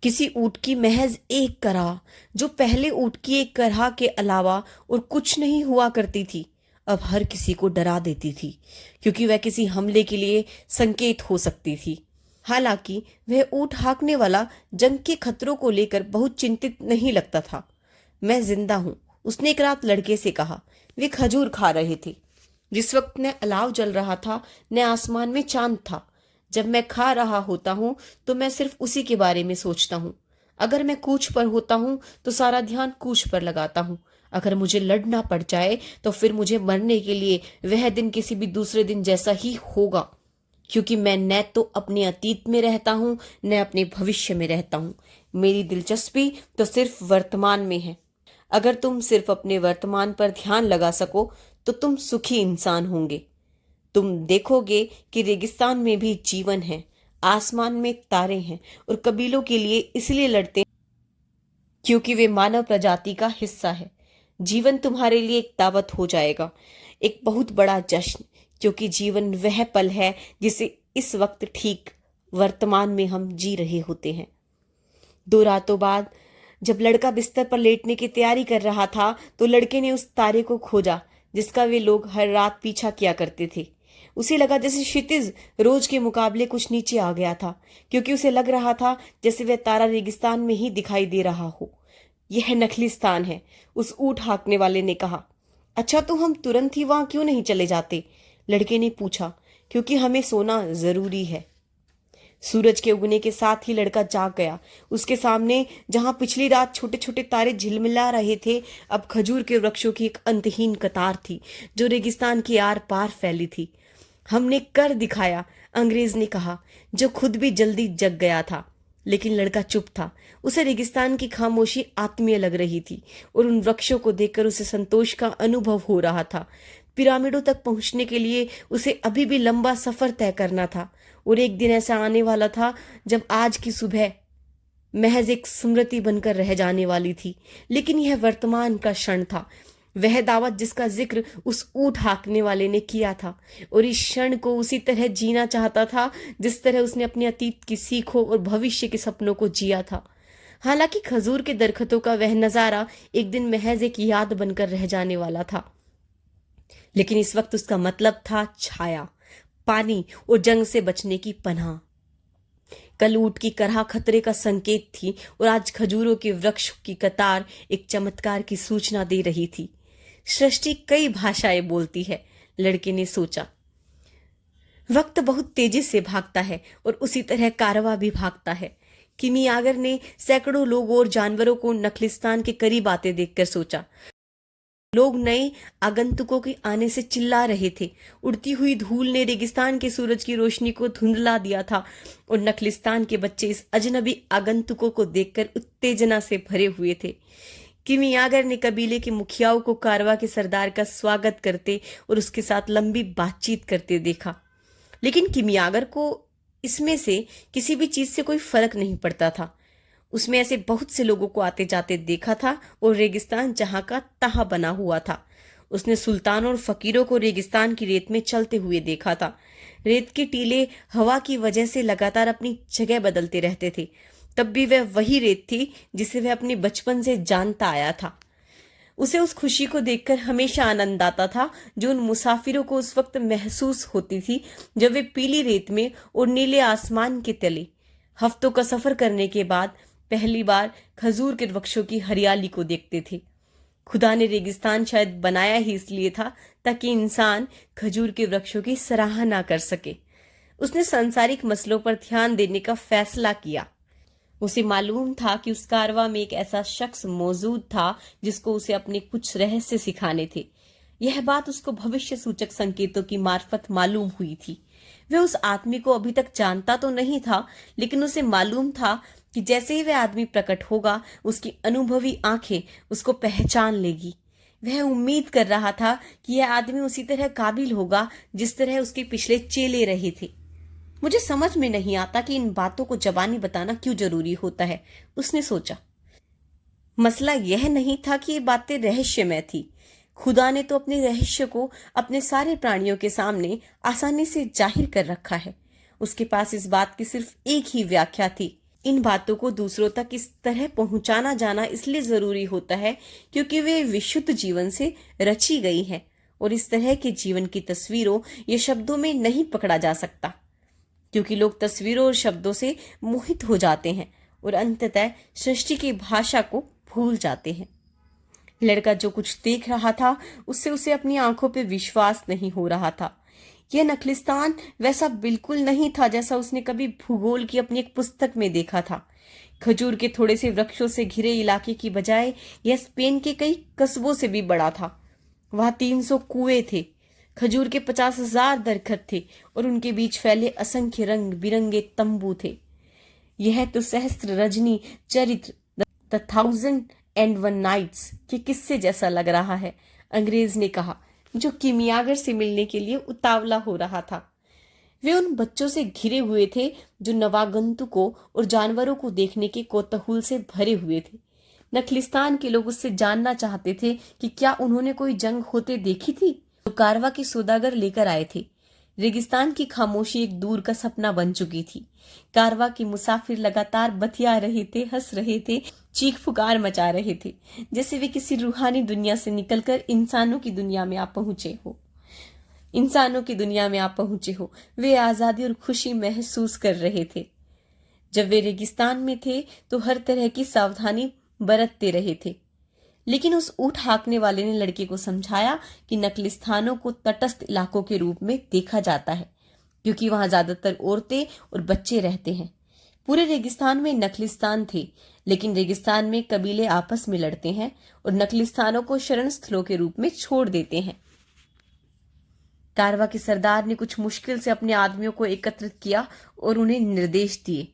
किसी ऊंट की महज एक करहा, जो पहले ऊंट की एक करहा के अलावा और कुछ नहीं हुआ करती थी, अब हर किसी को डरा देती थी, क्योंकि वह किसी हमले के लिए संकेत हो सकती थी। हालांकि वह ऊंट हाँकने वाला जंग के खतरों को लेकर बहुत चिंतित नहीं लगता था। मैं जिंदा हूं, उसने एक रात लड़के से कहा। वे खजूर खा रहे थे। जिस वक्त न अलाव जल रहा था न आसमान में चांद था। जब मैं खा रहा होता हूं तो मैं सिर्फ उसी के बारे में सोचता हूं। अगर मैं कूच पर होता हूं तो सारा ध्यान कूच पर लगाता हूं। अगर मुझे लड़ना पड़ जाए तो फिर मुझे मरने के लिए वह दिन किसी भी दूसरे दिन जैसा ही होगा, क्योंकि मैं न तो अपने अतीत में रहता हूं न अपने भविष्य में रहता हूं। मेरी दिलचस्पी तो सिर्फ वर्तमान में है। अगर तुम सिर्फ अपने वर्तमान पर ध्यान लगा सको तो तुम सुखी इंसान होंगे। तुम देखोगे कि रेगिस्तान में भी जीवन है, आसमान में तारे हैं और कबीलों के लिए इसलिए लड़ते क्योंकि वे मानव प्रजाति का हिस्सा है। जीवन तुम्हारे लिए एक दावत हो जाएगा, एक बहुत बड़ा जश्न, क्योंकि जीवन वह पल है जिसे इस वक्त ठीक वर्तमान में हम जी रहे होते हैं। 2 रातों बाद जब लड़का बिस्तर पर लेटने की तैयारी कर रहा था तो लड़के ने उस तारे को खोजा जिसका वे लोग हर रात पीछा किया करते थे। उसे लगा जैसे क्षितिज रोज के मुकाबले कुछ नीचे आ गया था, क्योंकि उसे लग रहा था जैसे वह तारा रेगिस्तान में ही दिखाई दे रहा हो। यह नखलिस्तान है, उस ऊंट हाँकने वाले ने कहा। अच्छा, तो हम तुरंत ही वहां क्यों नहीं चले जाते? लड़के ने पूछा। क्योंकि हमें सोना जरूरी है। सूरज के उगने के साथ ही लड़का जाग गया। उसके सामने जहां पिछली रात छोटे छोटे तारे झिलमिला रहे थे, अब खजूर के वृक्षों की एक अंतहीन कतार थी जो रेगिस्तान की आर पार फैली थी। हमने कर दिखाया, अंग्रेज ने कहा, जो खुद भी जल्दी जग गया था। लेकिन लड़का चुप था। उसे रेगिस्तान की खामोशी आत्मीय लग रही थी और उन वृक्षों को देखकर उसे संतोष का अनुभव हो रहा था। पिरामिडों तक पहुंचने के लिए उसे अभी भी लंबा सफर तय करना था और एक दिन ऐसा आने वाला था जब आज की सुबह महज एक स्मृति बनकर रह जाने वाली थी। लेकिन यह वर्तमान का क्षण था, वह दावत जिसका जिक्र उस ऊंट हाँकने वाले ने किया था, और इस क्षण को उसी तरह जीना चाहता था जिस तरह उसने अपने अतीत की सीखों और भविष्य के सपनों को जिया था। हालांकि खजूर के दरख्तों का वह नजारा एक दिन महज एक याद बनकर रह जाने वाला था, लेकिन इस वक्त उसका मतलब था छाया, पानी और जंग से बचने की पनाह। कल ऊंट की करहा खतरे का संकेत थी और आज खजूरों के वृक्ष की कतार एक चमत्कार की सूचना दे रही थी। सृष्टि कई भाषाएं बोलती है, लड़के ने सोचा। वक्त बहुत तेजी से भागता है और उसी तरह कारवा भी भागता है। किमियागर ने सैकड़ों लोगों और जानवरों को नखलिस्तान के करीब आते देखकर सोचा। लोग नए आगंतुकों के आने से चिल्ला रहे थे। उड़ती हुई धूल ने रेगिस्तान के सूरज की रोशनी को धुंधला दिया था और नखलिस्तान के बच्चे इस अजनबी आगंतुकों को देखकर उत्तेजना से भरे हुए थे। किमियागर ने कबीले के मुखियाओं को कारवा के सरदार का स्वागत करते और उसके साथ लंबी बातचीत करते देखा, लेकिन किमियागर को इसमें से किसी भी चीज से कोई फर्क नहीं पड़ता था। उसमें ऐसे बहुत से लोगों को आते जाते देखा था और रेगिस्तान जहां का तहां बना हुआ था। उसने सुल्तानों और फकीरों को रेगिस्तान की रेत में चलते हुए देखा था। रेत के टीले हवा की वजह से लगातार अपनी जगह बदलते रहते थे, तब भी वह वही रेत थी जिसे वह अपने बचपन से जानता आया था। उसे उस खुशी को देखकर हमेशा आनंद आता था जो उन मुसाफिरों को उस वक्त महसूस होती थी जब वे पीली रेत में और नीले आसमान के तले हफ्तों का सफर करने के बाद पहली बार खजूर के वृक्षों की हरियाली को देखते थे। खुदा ने रेगिस्तान शायद बनाया ही इसलिए था ताकि इंसान खजूर के वृक्षों की सराहना कर सके। उसने सांसारिक मसलों पर ध्यान देने का फैसला किया। उसे मालूम था कि उस कारवा में एक ऐसा शख्स मौजूद था जिसको उसे अपने कुछ रहस्य सिखाने थे। यह बात उसको भविष्य सूचक संकेतों की मार्फत मालूम हुई थी। वह उस आदमी को अभी तक जानता तो नहीं था, लेकिन उसे मालूम था कि जैसे ही वह आदमी प्रकट होगा उसकी अनुभवी आंखें उसको पहचान लेगी। वह उम्मीद कर रहा था कि यह आदमी उसी तरह काबिल होगा जिस तरह उसके पिछले चेले रहे थे। मुझे समझ में नहीं आता कि इन बातों को जबानी बताना क्यों जरूरी होता है, उसने सोचा। मसला यह नहीं था कि ये बातें रहस्यमय थी। खुदा ने तो अपने रहस्य को अपने सारे प्राणियों के सामने आसानी से जाहिर कर रखा है। उसके पास इस बात की सिर्फ एक ही व्याख्या थी। इन बातों को दूसरों तक इस तरह पहुंचाना जाना इसलिए जरूरी होता है क्योंकि वे विशुद्ध जीवन से रची गई हैं और इस तरह के जीवन की तस्वीरों ये शब्दों में नहीं पकड़ा जा सकता, क्योंकि लोग तस्वीरों और शब्दों से मोहित हो जाते हैं और अंततः सृष्टि की भाषा को भूल जाते हैं। लड़का जो कुछ देख रहा था उससे उसे अपनी आंखों पे विश्वास नहीं हो रहा था। यह नखलिस्तान वैसा बिल्कुल नहीं था जैसा उसने कभी भूगोल की अपनी एक पुस्तक में देखा था। खजूर के थोड़े से वृक्षों से घिरे इलाके की बजाय यह स्पेन के कई कस्बों से भी बड़ा था। वहां 300 कुएं थे, खजूर के 50,000 दरखत थे और उनके बीच फैले असंख्य रंग बिरंगे तंबू थे। यह तो सहस्त्र रजनी चरित्र द 1001 नाइट्स के किस्से जैसा लग रहा है, अंग्रेज ने कहा, जो किमियागर से मिलने के लिए उतावला हो रहा था। वे उन बच्चों से घिरे हुए थे जो नवागंतुकों और जानवरों को देखने के कौतूहल से भरे हुए थे। नखलिस्तान के लोग उससे जानना चाहते थे कि क्या उन्होंने कोई जंग होते देखी थी जो कारवा के सौदागर लेकर आए थे। रेगिस्तान की खामोशी एक दूर का सपना बन चुकी थी। कारवा के मुसाफिर लगातार बतिया रहे थे, हंस रहे थे, चीख पुकार मचा रहे थे, जैसे वे किसी रूहानी दुनिया से निकलकर इंसानों की दुनिया में आ पहुंचे हो। वे आजादी और खुशी महसूस कर रहे थे। जब वे रेगिस्तान में थे तो हर तरह की सावधानी बरतते रहे थे, लेकिन उस ऊंट हाँकने वाले ने लड़के को समझाया कि नखलिस्तानों को तटस्थ इलाकों के रूप में देखा जाता है क्योंकि वहां ज्यादातर औरतें और बच्चे रहते हैं। पूरे रेगिस्तान में नखलिस्तान थे, लेकिन रेगिस्तान में कबीले आपस में लड़ते हैं और नखलिस्तानों को शरण स्थलों के रूप में छोड़ देते हैं। कारवा के सरदार ने कुछ मुश्किल से अपने आदमियों को एकत्रित किया और उन्हें निर्देश दिए।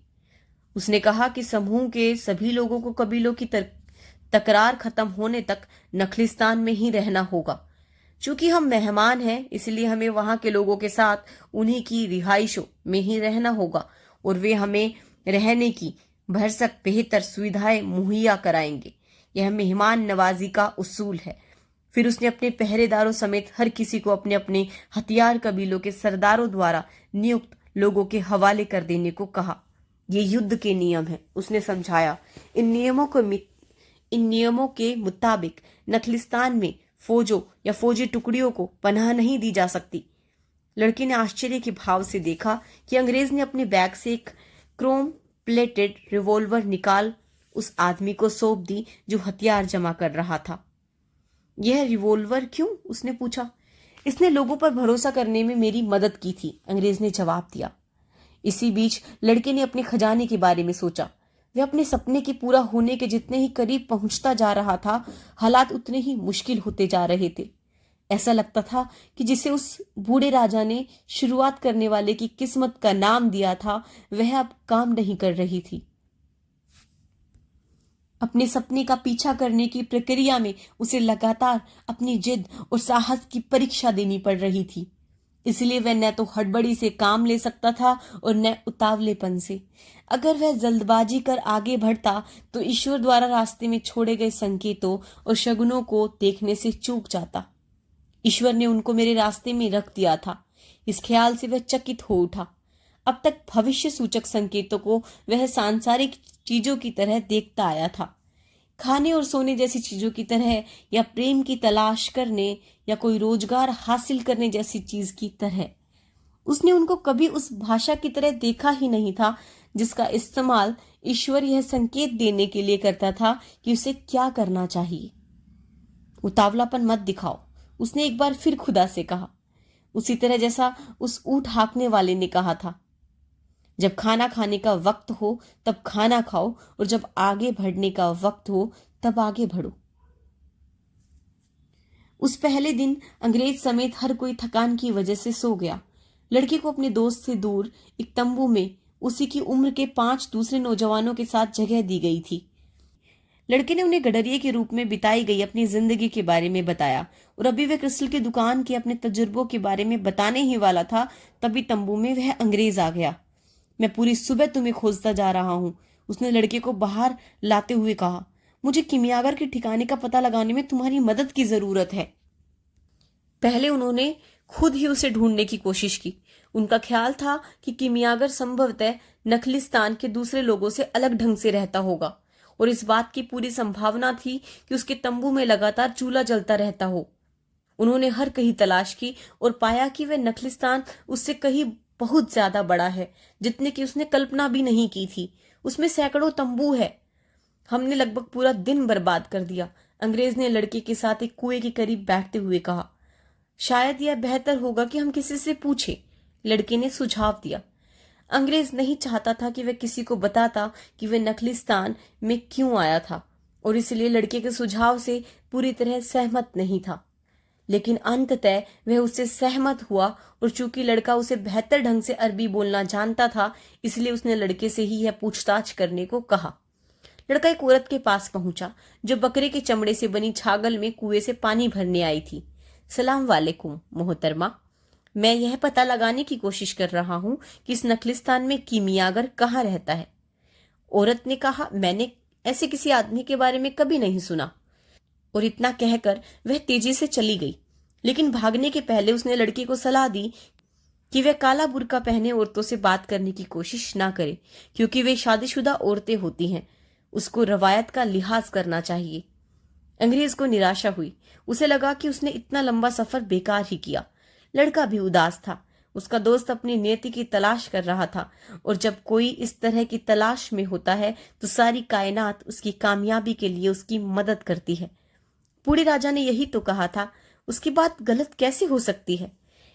उसने कहा कि समूह के सभी लोगों को कबीलों की तकरार खत्म होने तक नखलिस्तान में ही रहना होगा। चूंकि हम मेहमान हैं, इसलिए हमें वहां के लोगों के साथ उन्हीं की रिहाइशों में ही रहना होगा और वे हमें रहने की भरसक बेहतर सुविधाएं मुहैया कराएंगे। यह मेहमान नवाजी का उसूल है। फिर उसने अपने पहरेदारों समेत हर किसी को अपने अपने हथियार कबीलों के सरदारों द्वारा नियुक्त लोगों के हवाले कर देने को कहा। ये युद्ध के नियम है, उसने समझाया। इन नियमों के मुताबिक नखलिस्तान में फौजों या फौजी टुकड़ियों को पनाह नहीं दी जा सकती। लड़के ने आश्चर्य के भाव से देखा कि अंग्रेज ने अपने बैग से एक क्रोम प्लेटेड रिवॉल्वर निकाल उस आदमी को सौंप दी जो हथियार जमा कर रहा था। यह रिवॉल्वर क्यों? उसने पूछा। इसने लोगों पर भरोसा करने में मेरी मदद की थी, अंग्रेज ने जवाब दिया। इसी बीच लड़के ने अपने खजाने के बारे में सोचा। वह अपने सपने के पूरा होने के जितने ही करीब पहुंचता जा रहा था, हालात उतने ही मुश्किल होते जा रहे थे। ऐसा लगता था कि जिसे उस बूढ़े राजा ने शुरुआत करने वाले की किस्मत का नाम दिया था, वह अब काम नहीं कर रही थी। अपने सपने का पीछा करने की प्रक्रिया में उसे लगातार अपनी जिद और साहस की परीक्षा देनी पड़ रही थी। इसलिए वह न तो हड़बड़ी से काम ले सकता था और न उतावलेपन से। अगर वह जल्दबाजी कर आगे बढ़ता तो ईश्वर द्वारा रास्ते में छोड़े गए संकेतों और शगुनों को देखने से चूक जाता। ईश्वर ने उनको मेरे रास्ते में रख दिया था, इस ख्याल से वह चकित हो उठा। अब तक भविष्य सूचक संकेतों को वह सांसारिक चीजों की तरह देखता आया था, खाने और सोने जैसी चीजों की तरह, या प्रेम की तलाश करने या कोई रोजगार हासिल करने जैसी चीज की तरह। उसने उनको कभी उस भाषा की तरह देखा ही नहीं था जिसका इस्तेमाल ईश्वर यह संकेत देने के लिए करता था कि उसे क्या करना चाहिए। उतावलापन मत दिखाओ, उसने एक बार फिर खुदा से कहा, उसी तरह जैसा उस ऊंट हाँकने वाले ने कहा था। जब खाना खाने का वक्त हो तब खाना खाओ, और जब आगे बढ़ने का वक्त हो तब आगे बढ़ो। उस पहले दिन अंग्रेज समेत हर कोई थकान की वजह से सो गया। लड़के को अपने दोस्त से दूर एक तंबू में उसी की उम्र के 5 दूसरे नौजवानों के साथ जगह दी गई थी। लड़के ने उन्हें गडरिये के रूप में बिताई गई अपनी जिंदगी के बारे में बताया, और अभी वह क्रिस्टल की दुकान के अपने तजुर्बों के बारे में बताने ही वाला था, तभी तंबू में वह अंग्रेज आ गया। मैं पूरी सुबह तुम्हें खोजता जा रहा हूं, उसने लड़के को बाहर लाते हुए कहा। मुझे किमियागर के ठिकाने का पता लगाने में तुम्हारी मदद की जरूरत है। पहले उन्होंने खुद ही उसे ढूंढने की कोशिश की। उनका ख्याल था कि किमियागर संभवतः नखलिस्तान के दूसरे लोगों से अलग ढंग से रहता होगा, और इस बात की पूरी संभावना थी कि उसके तंबू में लगातार चूल्हा जलता रहता हो। उन्होंने हर कहीं तलाश की और पाया कि वह नखलिस्तान उससे कहीं बहुत ज्यादा बड़ा है, जितने की उसने कल्पना भी नहीं की थी। उसमें सैकड़ों तंबू है। हमने लगभग पूरा दिन बर्बाद कर दिया, अंग्रेज ने लड़के के साथ एक कुएं के करीब बैठते हुए कहा। शायद यह बेहतर होगा कि हम किसी से पूछें, लड़के ने सुझाव दिया। अंग्रेज नहीं चाहता था कि वह किसी को बताता कि वह नखलिस्तान में क्यों आया था, और इसलिए लड़के के सुझाव से पूरी तरह सहमत नहीं था। लेकिन अंततः वह उससे सहमत हुआ, और चूंकि लड़का उसे बेहतर ढंग से अरबी बोलना जानता था, इसलिए उसने लड़के से ही यह पूछताछ करने को कहा। लड़का एक औरत के पास पहुंचा जो बकरे के चमड़े से बनी छागल में कुएं से पानी भरने आई थी। सलाम वालेकुम मोहतरमा, मैं यह पता लगाने की कोशिश कर रहा हूं कि इस नखलिस्तान में किमियागर कहाँ रहता है। औरत ने कहा, मैंने ऐसे किसी आदमी के बारे में कभी नहीं सुना। और इतना कहकर वह तेजी से चली गई, लेकिन भागने के पहले उसने लड़के को सलाह दी कि वह काला बुर्का पहने औरतों से बात करने की कोशिश ना करे, क्योंकि वे शादीशुदा औरतें होती हैं। उसको रवायत का लिहाज करना चाहिए। अंग्रेज को निराशा हुई। उसे लगा कि उसने इतना लंबा सफर बेकार ही किया। लड़का भी उदास था। उसका दोस्त अपनी नियति की तलाश कर रहा था, और जब कोई इस तरह की तलाश में होता है तो सारी कायनात उसकी कामयाबी के लिए उसकी मदद करती है। बूढ़े राजा ने यही तो कहा था, उसकी बात गलत कैसे हो सकती है?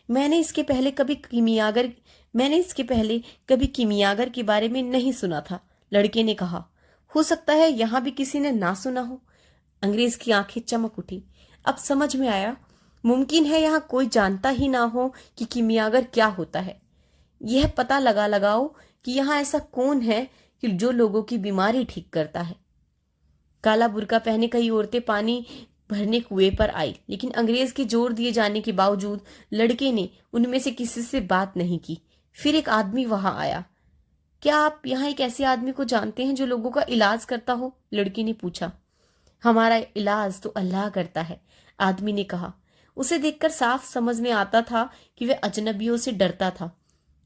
मैंने इसके पहले कभी किमियागर के बारे में नहीं सुना था, लड़के ने कहा। हो सकता है यहां भी किसी ने ना सुना हो। अंग्रेज की आंखें चमक उठी। अब समझ में आया, मुमकिन है यहां कोई जानता ही ना हो कि किमियागर क्या होता है। यह पता लगाओ कि यहां ऐसा कौन है कि जो लोगों की बीमारी ठीक करता है। काला बुर्का पहने कई औरतें पानी भरने कुएं पर आई, लेकिन अंग्रेज के जोर दिए जाने के बावजूद लड़के ने उनमें से किसी से बात नहीं की। फिर एक आदमी वहां आया। क्या आप यहाँ एक ऐसे आदमी को जानते हैं जो लोगों का इलाज करता हो? लड़की ने पूछा। हमारा इलाज तो अल्लाह करता है, आदमी ने कहा। उसे देखकर साफ समझ में आता था कि वह अजनबियों से डरता था।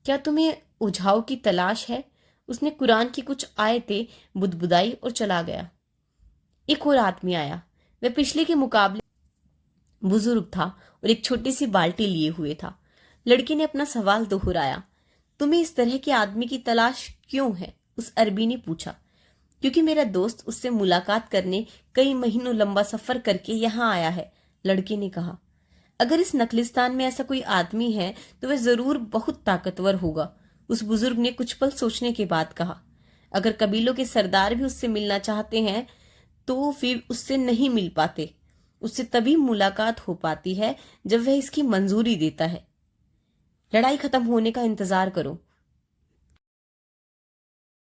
क्या तुम्हें उझाव की तलाश है? उसने कुरान की कुछ आयतें बुदबुदाई और चला गया। एक और आदमी आया। वह पिछले के मुकाबले बुजुर्ग था और एक छोटी सी बाल्टी लिए हुए था। लड़की ने अपना सवाल दोहराया। तुम्हें इस तरह के आदमी की तलाश क्यों है? उस अरबी ने पूछा। क्योंकि मेरा दोस्त उससे मुलाकात करने कई महीनों लंबा सफर करके यहाँ आया है, लड़के ने कहा। अगर इस नकलिस्तान में ऐसा कोई आदमी है तो वह जरूर बहुत ताकतवर होगा, उस बुजुर्ग ने कुछ पल सोचने के बाद कहा। अगर कबीलों के सरदार भी उससे मिलना चाहते हैं तो फिर उससे नहीं मिल पाते। उससे तभी मुलाकात हो पाती है जब वह इसकी मंजूरी देता है। लड़ाई खत्म होने का इंतजार करो,